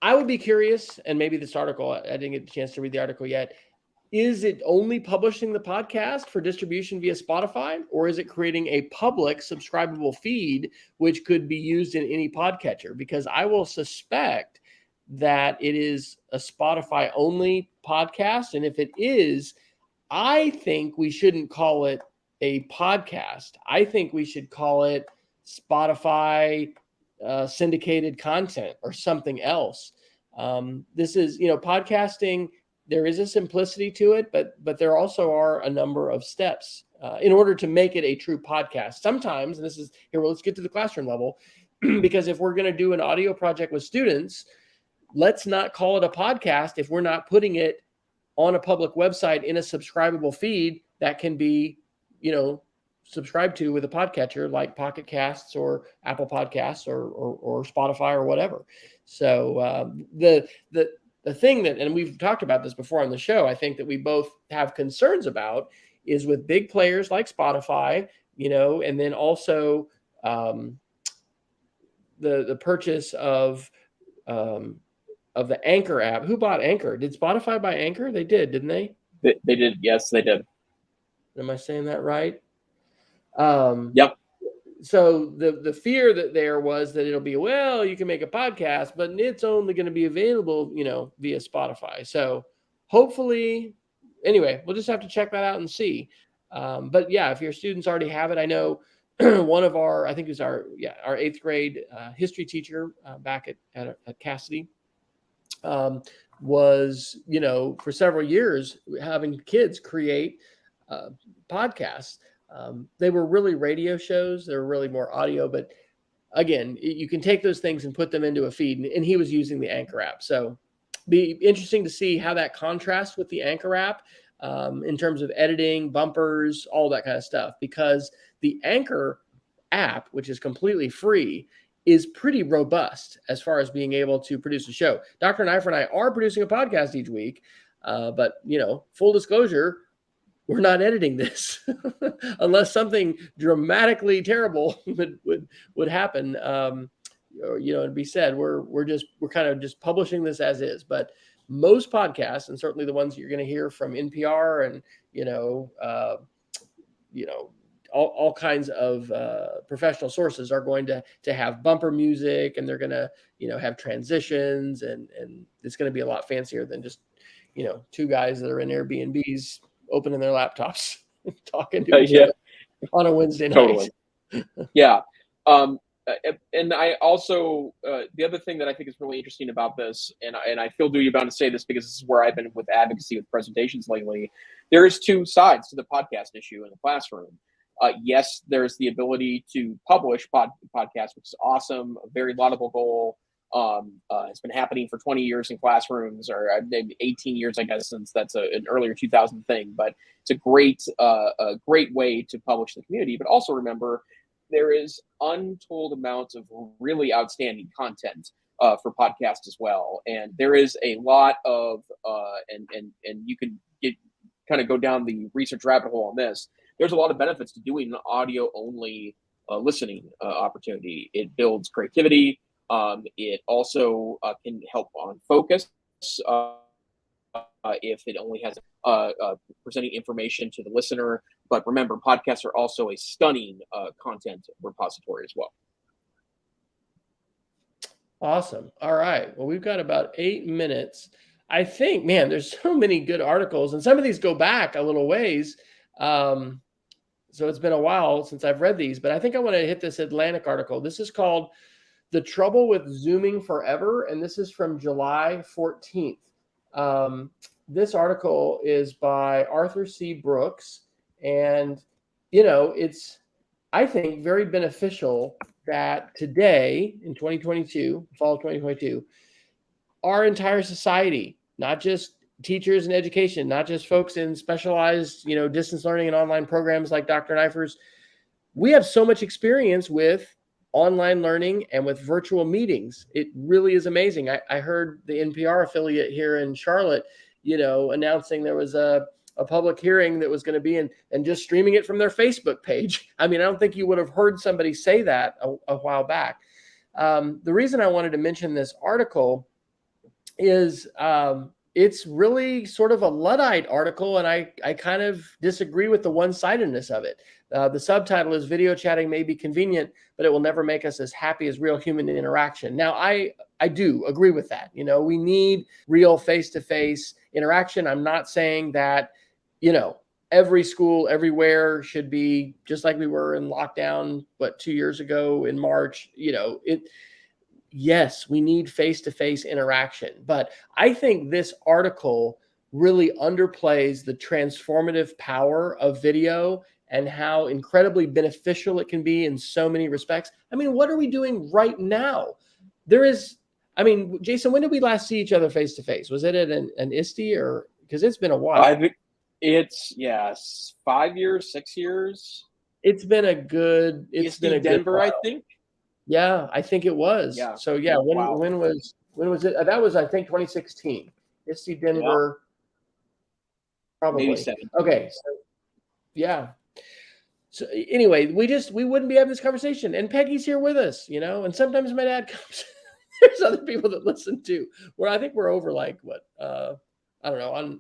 I would be curious, and maybe this article, I didn't get a chance to read the article yet. Is it only publishing the podcast for distribution via Spotify, or is it creating a public subscribable feed, which could be used in any podcatcher? Because I will suspect that it is a Spotify only podcast. And if it is, I think we shouldn't call it a podcast. I think we should call it Spotify syndicated content or something else. This is, podcasting. There is a simplicity to it, but there also are a number of steps in order to make it a true podcast. Sometimes, and this is here, well, let's get to the classroom level, because if we're going to do an audio project with students, let's not call it a podcast if we're not putting it on a public website in a subscribable feed that can be, subscribed to with a podcatcher like Pocket Casts or Apple Podcasts or Spotify or whatever. So the thing that, and we've talked about this before on the show, I think that we both have concerns about is with big players like Spotify, and then also the purchase of the Anchor app. Who bought Anchor? Did Spotify buy Anchor? They did, didn't they? They did. Yes, they did. Am I saying that right? Yep. So the fear that there was that it'll be, well, you can make a podcast, but it's only going to be available, via Spotify. So hopefully, anyway, we'll just have to check that out and see. But yeah, if your students already have it, I know one of I think it was our 8th grade history teacher back at Cassidy was, for several years having kids create podcasts. They were really radio shows. They were really more audio, but again, you can take those things and put them into a feed, and he was using the Anchor app. So be interesting to see how that contrasts with the Anchor app in terms of editing, bumpers, all that kind of stuff, because the Anchor app, which is completely free, is pretty robust as far as being able to produce a show. Dr. Neiffer and I are producing a podcast each week, but, full disclosure, we're not editing this unless something dramatically terrible would happen. And be said, we're kind of just publishing this as is. But most podcasts, and certainly the ones you're going to hear from NPR and all kinds of professional sources, are going to have bumper music, and they're going to have transitions, and it's going to be a lot fancier than just two guys that are in Airbnbs opening their laptops talking to each other on a Wednesday night. Totally. Yeah. And I also, the other thing that I think is really interesting about this, and I feel duty bound to say this because this is where I've been with advocacy with presentations lately, there is two sides to the podcast issue in the classroom. Yes, there's the ability to publish podcasts, which is awesome, a very laudable goal. It's been happening for 20 years in classrooms, or maybe 18 years, I guess, since that's an earlier 2000 thing. But it's a great way to publish the community. But also remember, there is untold amounts of really outstanding content for podcasts as well, and there is a lot of and you can kind of go down the research rabbit hole on this. There's a lot of benefits to doing an audio only listening opportunity. It builds creativity. It also can help on focus if it only has presenting information to the listener. But remember, podcasts are also a stunning content repository as well. Awesome. All right. Well, we've got about 8 minutes. I think, man, there's so many good articles, and some of these go back a little ways. So it's been a while since I've read these, but I think I want to hit this Atlantic article. This is called "The Trouble with Zooming Forever," and this is from July 14th. This article is by Arthur C. Brooks, and, it's, I think, very beneficial that today in 2022, fall of 2022, our entire society, not just teachers in education, not just folks in specialized, distance learning and online programs like Dr. Neiffer's, we have so much experience with online learning and with virtual meetings. It really is amazing. I heard the NPR affiliate here in Charlotte, announcing there was a public hearing that was going to be and just streaming it from their Facebook page. I mean, I don't think you would have heard somebody say that a while back. The reason I wanted to mention this article is it's really sort of a Luddite article, and I kind of disagree with the one-sidedness of it. The subtitle is "Video Chatting May Be Convenient, but it will never make us as happy as real human interaction." Now, I do agree with that. We need real face-to-face interaction. I'm not saying that, every school everywhere should be just like we were in lockdown, 2 years ago in March. Yes, we need face-to-face interaction, but I think this article really underplays the transformative power of video and how incredibly beneficial it can be in so many respects. I mean, what are we doing right now? Jason, when did we last see each other face-to-face? Was it at an ISTE, or because it's been a while? I think it's 5 years, 6 years. It's been a good. It's been a Denver, good I think. Yeah, I think it was. Yeah. So yeah, when was it? That was, I think, 2016. ISTE Denver. Yeah. Probably. Maybe 7. Okay. So yeah. So anyway, we wouldn't be having this conversation, and Peggy's here with us, and sometimes my dad comes. There's other people that listen too. Where I think we're over like what? I don't know.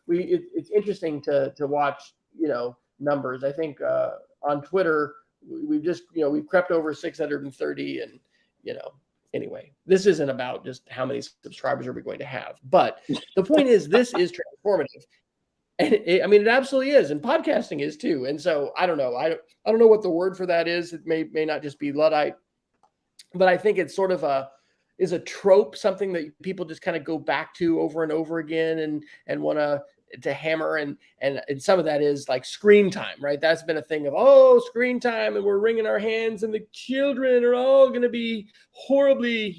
It's interesting to watch, numbers. I think on Twitter we've just, we've crept over 630, and anyway, this isn't about just how many subscribers are we going to have, but the point is, this is transformative, and it absolutely is, and podcasting is too. And so I don't know. I don't know what the word for that is. It may not just be Luddite, but I think it's sort of a trope, something that people just kind of go back to over and over again and want to hammer, and some of that is like screen time, right? That's been a thing of screen time, and we're wringing our hands, and the children are all going to be horribly,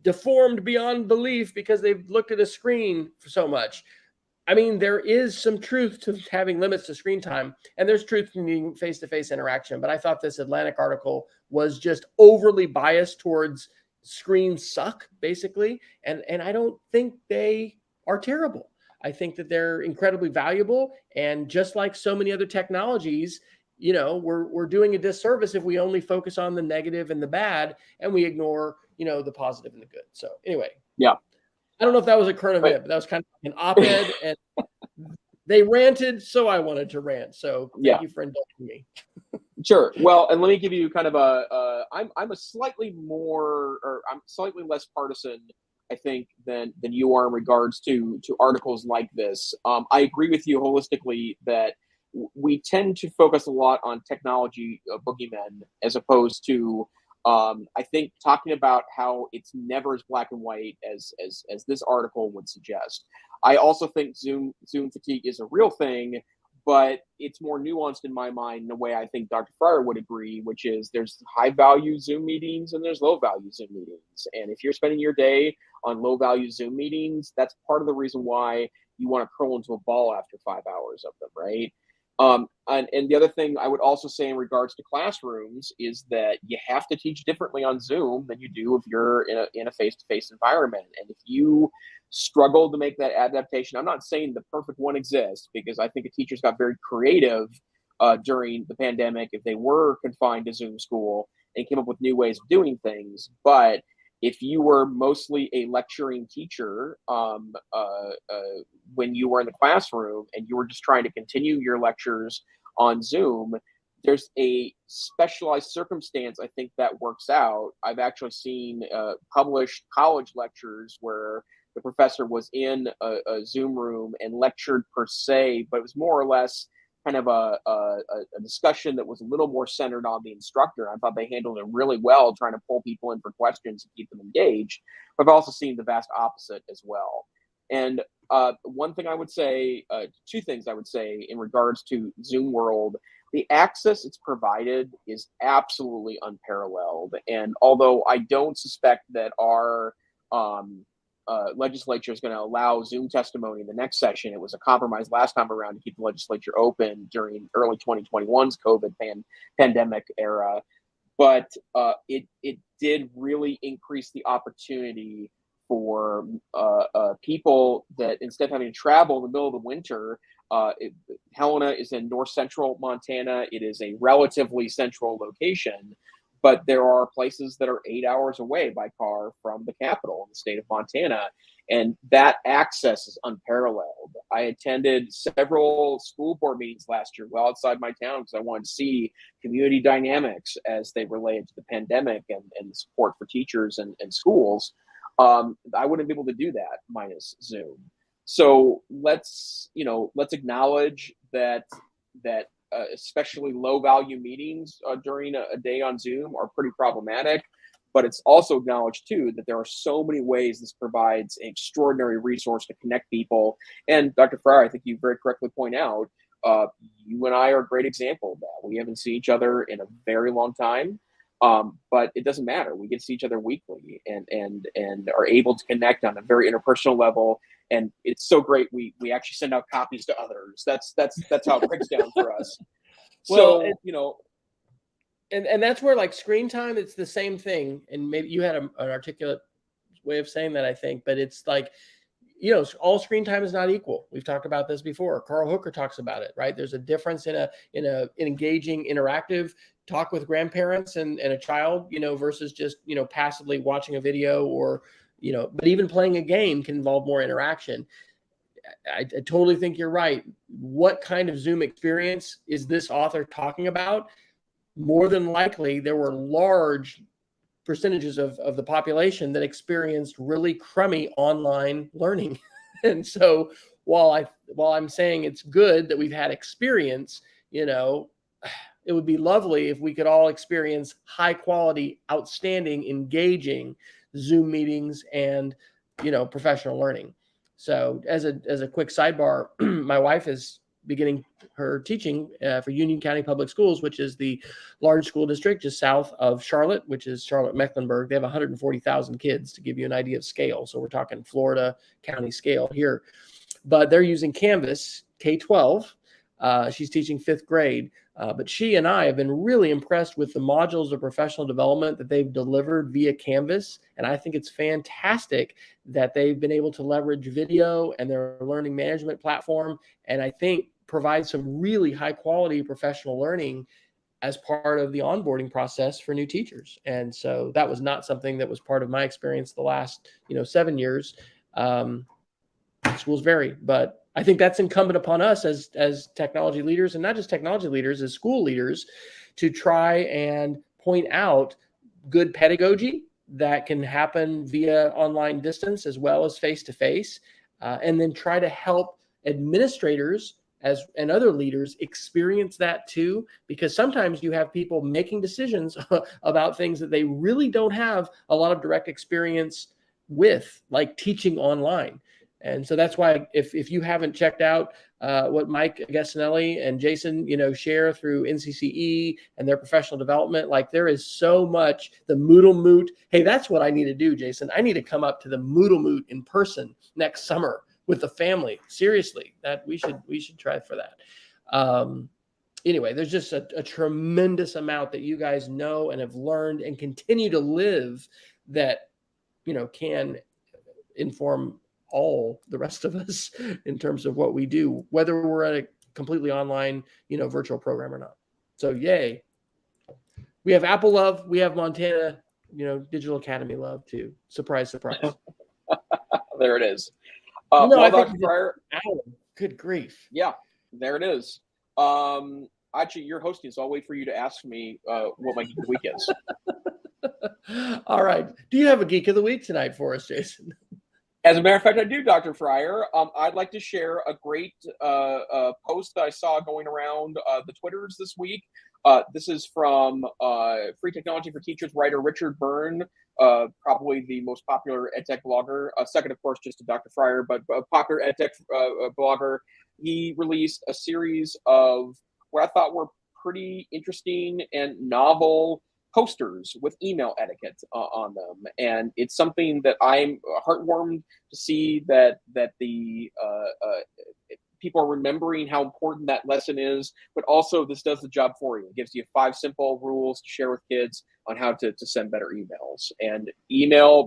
deformed beyond belief because they've looked at a screen for so much. I mean, there is some truth to having limits to screen time, and there's truth to needing face-to-face interaction. But I thought this Atlantic article was just overly biased towards screens suck, basically. And I don't think they are terrible. I think that they're incredibly valuable. And just like so many other technologies, we're doing a disservice if we only focus on the negative and the bad, and we ignore, the positive and the good. So anyway. Yeah. I don't know if that was a current event, but that was kind of an op-ed, and they ranted, so I wanted to rant. So thank you for indulging me. Sure. Well, and let me give you kind of I'm a slightly less partisan, I think, than you are in regards to articles like this. I agree with you holistically that we tend to focus a lot on technology boogeymen as opposed to I think talking about how it's never as black and white as this article would suggest. I also think Zoom fatigue is a real thing, but it's more nuanced in my mind in a way I think Dr. Fryer would agree, which is there's high value Zoom meetings and there's low value Zoom meetings. And if you're spending your day on low value Zoom meetings, that's part of the reason why you want to curl into a ball after 5 hours of them, right? And the other thing I would also say in regards to classrooms is that you have to teach differently on Zoom than you do if you're in a face-to-face environment. And if you struggle to make that adaptation, I'm not saying the perfect one exists, because I think teachers got very creative during the pandemic if they were confined to Zoom school and came up with new ways of doing things. But if you were mostly a lecturing teacher when you were in the classroom and you were just trying to continue your lectures on Zoom, there's a specialized circumstance I think that works out. I've actually seen published college lectures where the professor was in a Zoom room and lectured per se, but it was more or less kind of a discussion that was a little more centered on the instructor. I thought they handled it really well, trying to pull people in for questions and keep them engaged. But I've also seen the vast opposite as well. And one thing I would say, two things I would say in regards to Zoom world, the access it's provided is absolutely unparalleled. And although I don't suspect that our legislature is going to allow Zoom testimony in the next session. It was a compromise last time around to keep the legislature open during early 2021's COVID pandemic era. But it did really increase the opportunity for people that instead of having to travel in the middle of the winter, Helena is in north central Montana. It is a relatively central location, but there are places that are 8 hours away by car from the capital in the state of Montana. And that access is unparalleled. I attended several school board meetings last year well outside my town because I wanted to see community dynamics as they related to the pandemic and the support for teachers and schools. I wouldn't be able to do that minus Zoom. So let's acknowledge that especially low value meetings during a day on Zoom are pretty problematic, but it's also acknowledged too that there are so many ways this provides an extraordinary resource to connect people. And Dr. Fryer, I think you very correctly point out, you and I are a great example of that. We haven't seen each other in a very long time, but it doesn't matter. We get to see each other weekly and are able to connect on a very interpersonal level. And it's so great. We actually send out copies to others. That's how it breaks down for us. Well, So, and that's where like screen time, it's the same thing. And maybe you had an articulate way of saying that, I think, but it's like, all screen time is not equal. We've talked about this before. Carl Hooker talks about it, right? There's a difference in an engaging, interactive talk with grandparents and a child, versus just, passively watching a video or, but even playing a game can involve more interaction. I totally think you're right. What kind of Zoom experience is this author talking about? More than likely, there were large percentages of the population that experienced really crummy online learning. And so while I'm saying it's good that we've had experience, it would be lovely if we could all experience high quality, outstanding, engaging Zoom meetings and, professional learning. So as a quick sidebar, my wife is beginning her teaching for Union County Public Schools, which is the large school district just south of Charlotte, which is Charlotte-Mecklenburg. They have 140,000 kids, to give you an idea of scale. So we're talking Florida county scale here. But they're using Canvas K-12. She's teaching 5th grade. But she and I have been really impressed with the modules of professional development that they've delivered via Canvas. And I think it's fantastic that they've been able to leverage video and their learning management platform. And I think provide some really high quality professional learning as part of the onboarding process for new teachers. And so that was not something that was part of my experience the last, 7 years. Schools vary, but I think that's incumbent upon us as technology leaders, and not just technology leaders, as school leaders, to try and point out good pedagogy that can happen via online distance as well as face-to-face, and then try to help administrators and other leaders experience that too, because sometimes you have people making decisions about things that they really don't have a lot of direct experience with, like teaching online. And so that's why if you haven't checked out what Mike Gassinelli and Jason, share through NCCE and their professional development, like there is so much, the Moodle Moot. Hey, that's what I need to do, Jason. I need to come up to the Moodle Moot in person next summer with the family. Seriously, that we should try for that. Anyway, there's just a tremendous amount that you guys know and have learned and continue to live that, can inform all the rest of us in terms of what we do, whether we're at a completely online, virtual program or not. So yay. We have Apple love. We have Montana, Digital Academy love too. Surprise, surprise. There it is. I Dr. Fryer. Good grief. Yeah, there it is. Actually, you're hosting, so I'll wait for you to ask me what my Geek of the Week is. All right. Do you have a Geek of the Week tonight for us, Jason? As a matter of fact, I do, Dr. Fryer. I'd like to share a great post that I saw going around the Twitters this week. This is from Free Technology for Teachers writer Richard Byrne, probably the most popular EdTech blogger, second, of course, just to Dr. Fryer, but a popular EdTech blogger. He released a series of what I thought were pretty interesting and novel posters with email etiquette on them, and it's something that I'm heartwarmed to see that the people are remembering how important that lesson is. But also, this does the job for you. It gives you 5 simple rules to share with kids on how to send better emails. And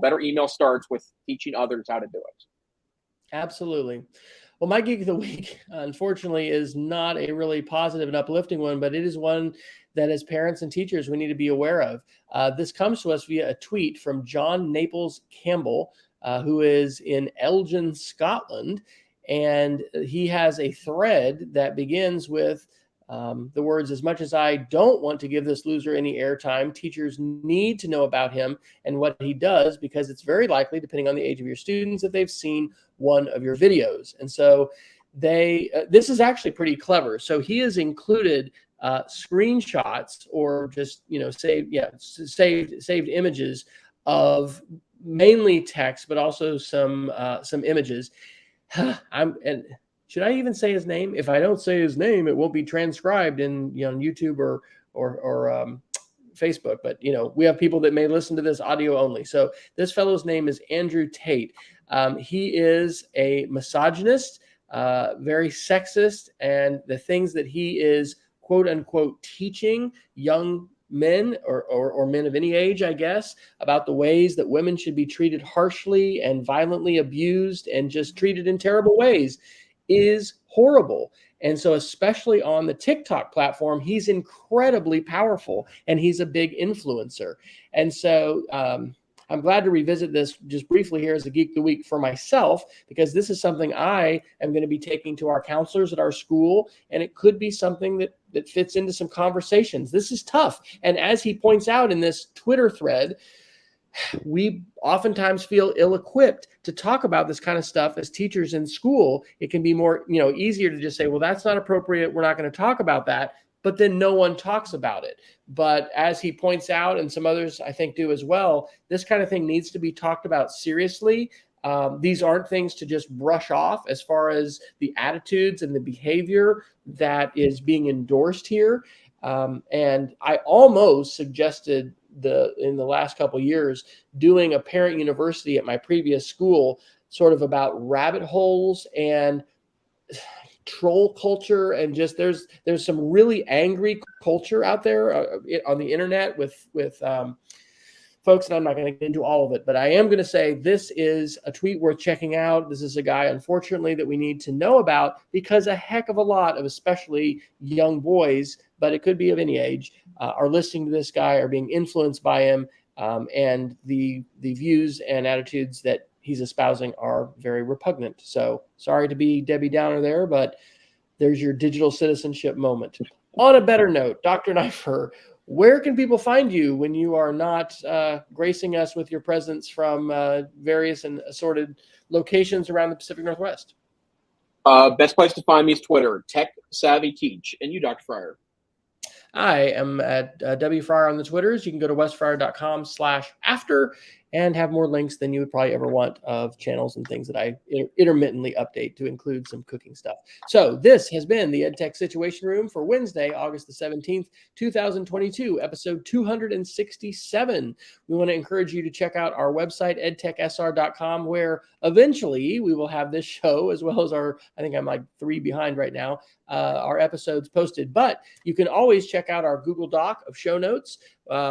better email starts with teaching others how to do it. Absolutely. Well, my Geek of the Week, unfortunately, is not a really positive and uplifting one, but it is one that as parents and teachers, we need to be aware of. This comes to us via a tweet from John Naples Campbell, who is in Elgin, Scotland. And he has a thread that begins with the words, "As much as I don't want to give this loser any airtime, teachers need to know about him and what he does, because it's very likely, depending on the age of your students, that they've seen one of your videos." And so this is actually pretty clever. So he has included screenshots or just, saved images of mainly text, but also some images. And should I even say his name? If I don't say his name, it won't be transcribed in YouTube or Facebook. But we have people that may listen to this audio only. So this fellow's name is Andrew Tate. He is a misogynist, very sexist, and the things that he is quote unquote teaching young men or men of any age, I guess, about the ways that women should be treated harshly and violently abused and just treated in terrible ways is horrible. And so especially on the TikTok platform, he's incredibly powerful and he's a big influencer. And so I'm glad to revisit this just briefly here as a Geek of the Week for myself, because this is something I am going to be taking to our counselors at our school, and it could be something that fits into some conversations. This is tough. And as he points out in this Twitter thread, we oftentimes feel ill-equipped to talk about this kind of stuff as teachers in school. It can be more, easier to just say, well, that's not appropriate. We're not going to talk about that. But then no one talks about it. But as he points out, and some others I think do as well, this kind of thing needs to be talked about seriously. These aren't things to just brush off as far as the attitudes and the behavior that is being endorsed here. And I almost suggested in the last couple of years doing a parent university at my previous school, sort of about rabbit holes and troll culture, and just there's some really angry culture out there on the internet with folks, and I'm not going to get into all of it, but I am going to say this is a tweet worth checking out. This is a guy, unfortunately, that we need to know about, because a heck of a lot of especially young boys, but it could be of any age, are listening to this guy, are being influenced by him, and the views and attitudes that he's espousing are very repugnant. So sorry to be Debbie Downer there, but there's your digital citizenship moment. On a better note, Dr. Neiffer, where can people find you when you are not gracing us with your presence from various and assorted locations around the Pacific Northwest? Best place to find me is Twitter, Tech Savvy Teach. And you, Dr. Fryer? I am at W Fryer on the Twitters. You can go to westfryer.com/after and have more links than you would probably ever want of channels and things that I intermittently update to include some cooking stuff. So this has been the EdTech Situation Room for Wednesday, August the 17th, 2022, episode 267. We want to encourage you to check out our website, edtechsr.com, where eventually we will have this show as well as I think I'm like 3 behind right now, our episodes posted. But you can always check out our Google Doc of show notes,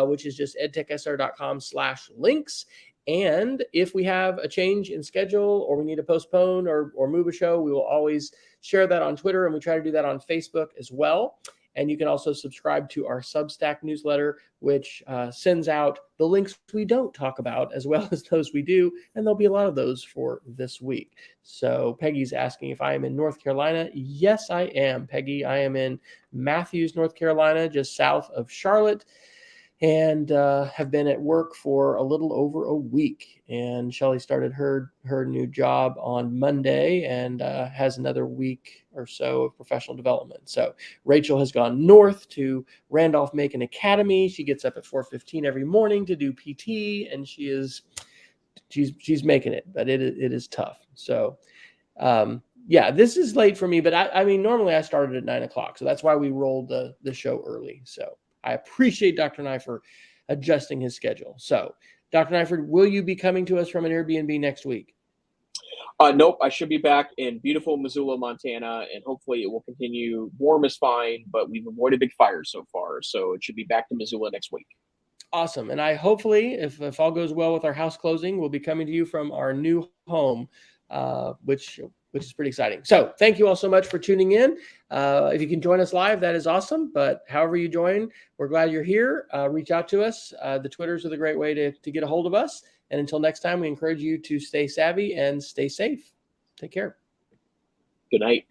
which is just edtechsr.com/links. And if we have a change in schedule or we need to postpone or move a show, we will always share that on Twitter, and we try to do that on Facebook as well. And you can also subscribe to our Substack newsletter, which sends out the links we don't talk about as well as those we do. And there'll be a lot of those for this week. So Peggy's asking if I am in North Carolina. Yes, I am, Peggy. I am in Matthews, North Carolina, just south of Charlotte, and have been at work for a little over a week. And Shelly started her new job on Monday and has another week or so of professional development. So Rachel has gone north to Randolph-Macon Academy. She gets up at 4:15 every morning to do PT, and she's making it, but it is tough. So yeah, this is late for me, but I mean, normally I started at 9 o'clock. So that's why we rolled the show early. So I appreciate Dr. Neiffer adjusting his schedule. So, Dr. Neiffer, will you be coming to us from an Airbnb next week? Nope, I should be back in beautiful Missoula, Montana, and hopefully it will continue. Warm is fine, but we've avoided big fires so far, so it should be back to Missoula next week. Awesome. And I hopefully, if all goes well with our house closing, we'll be coming to you from our new home, which is pretty exciting. So thank you all so much for tuning in. If you can join us live, that is awesome. But however you join, we're glad you're here. Reach out to us. The Twitters are the great way to get a hold of us. And until next time, we encourage you to stay savvy and stay safe. Take care. Good night.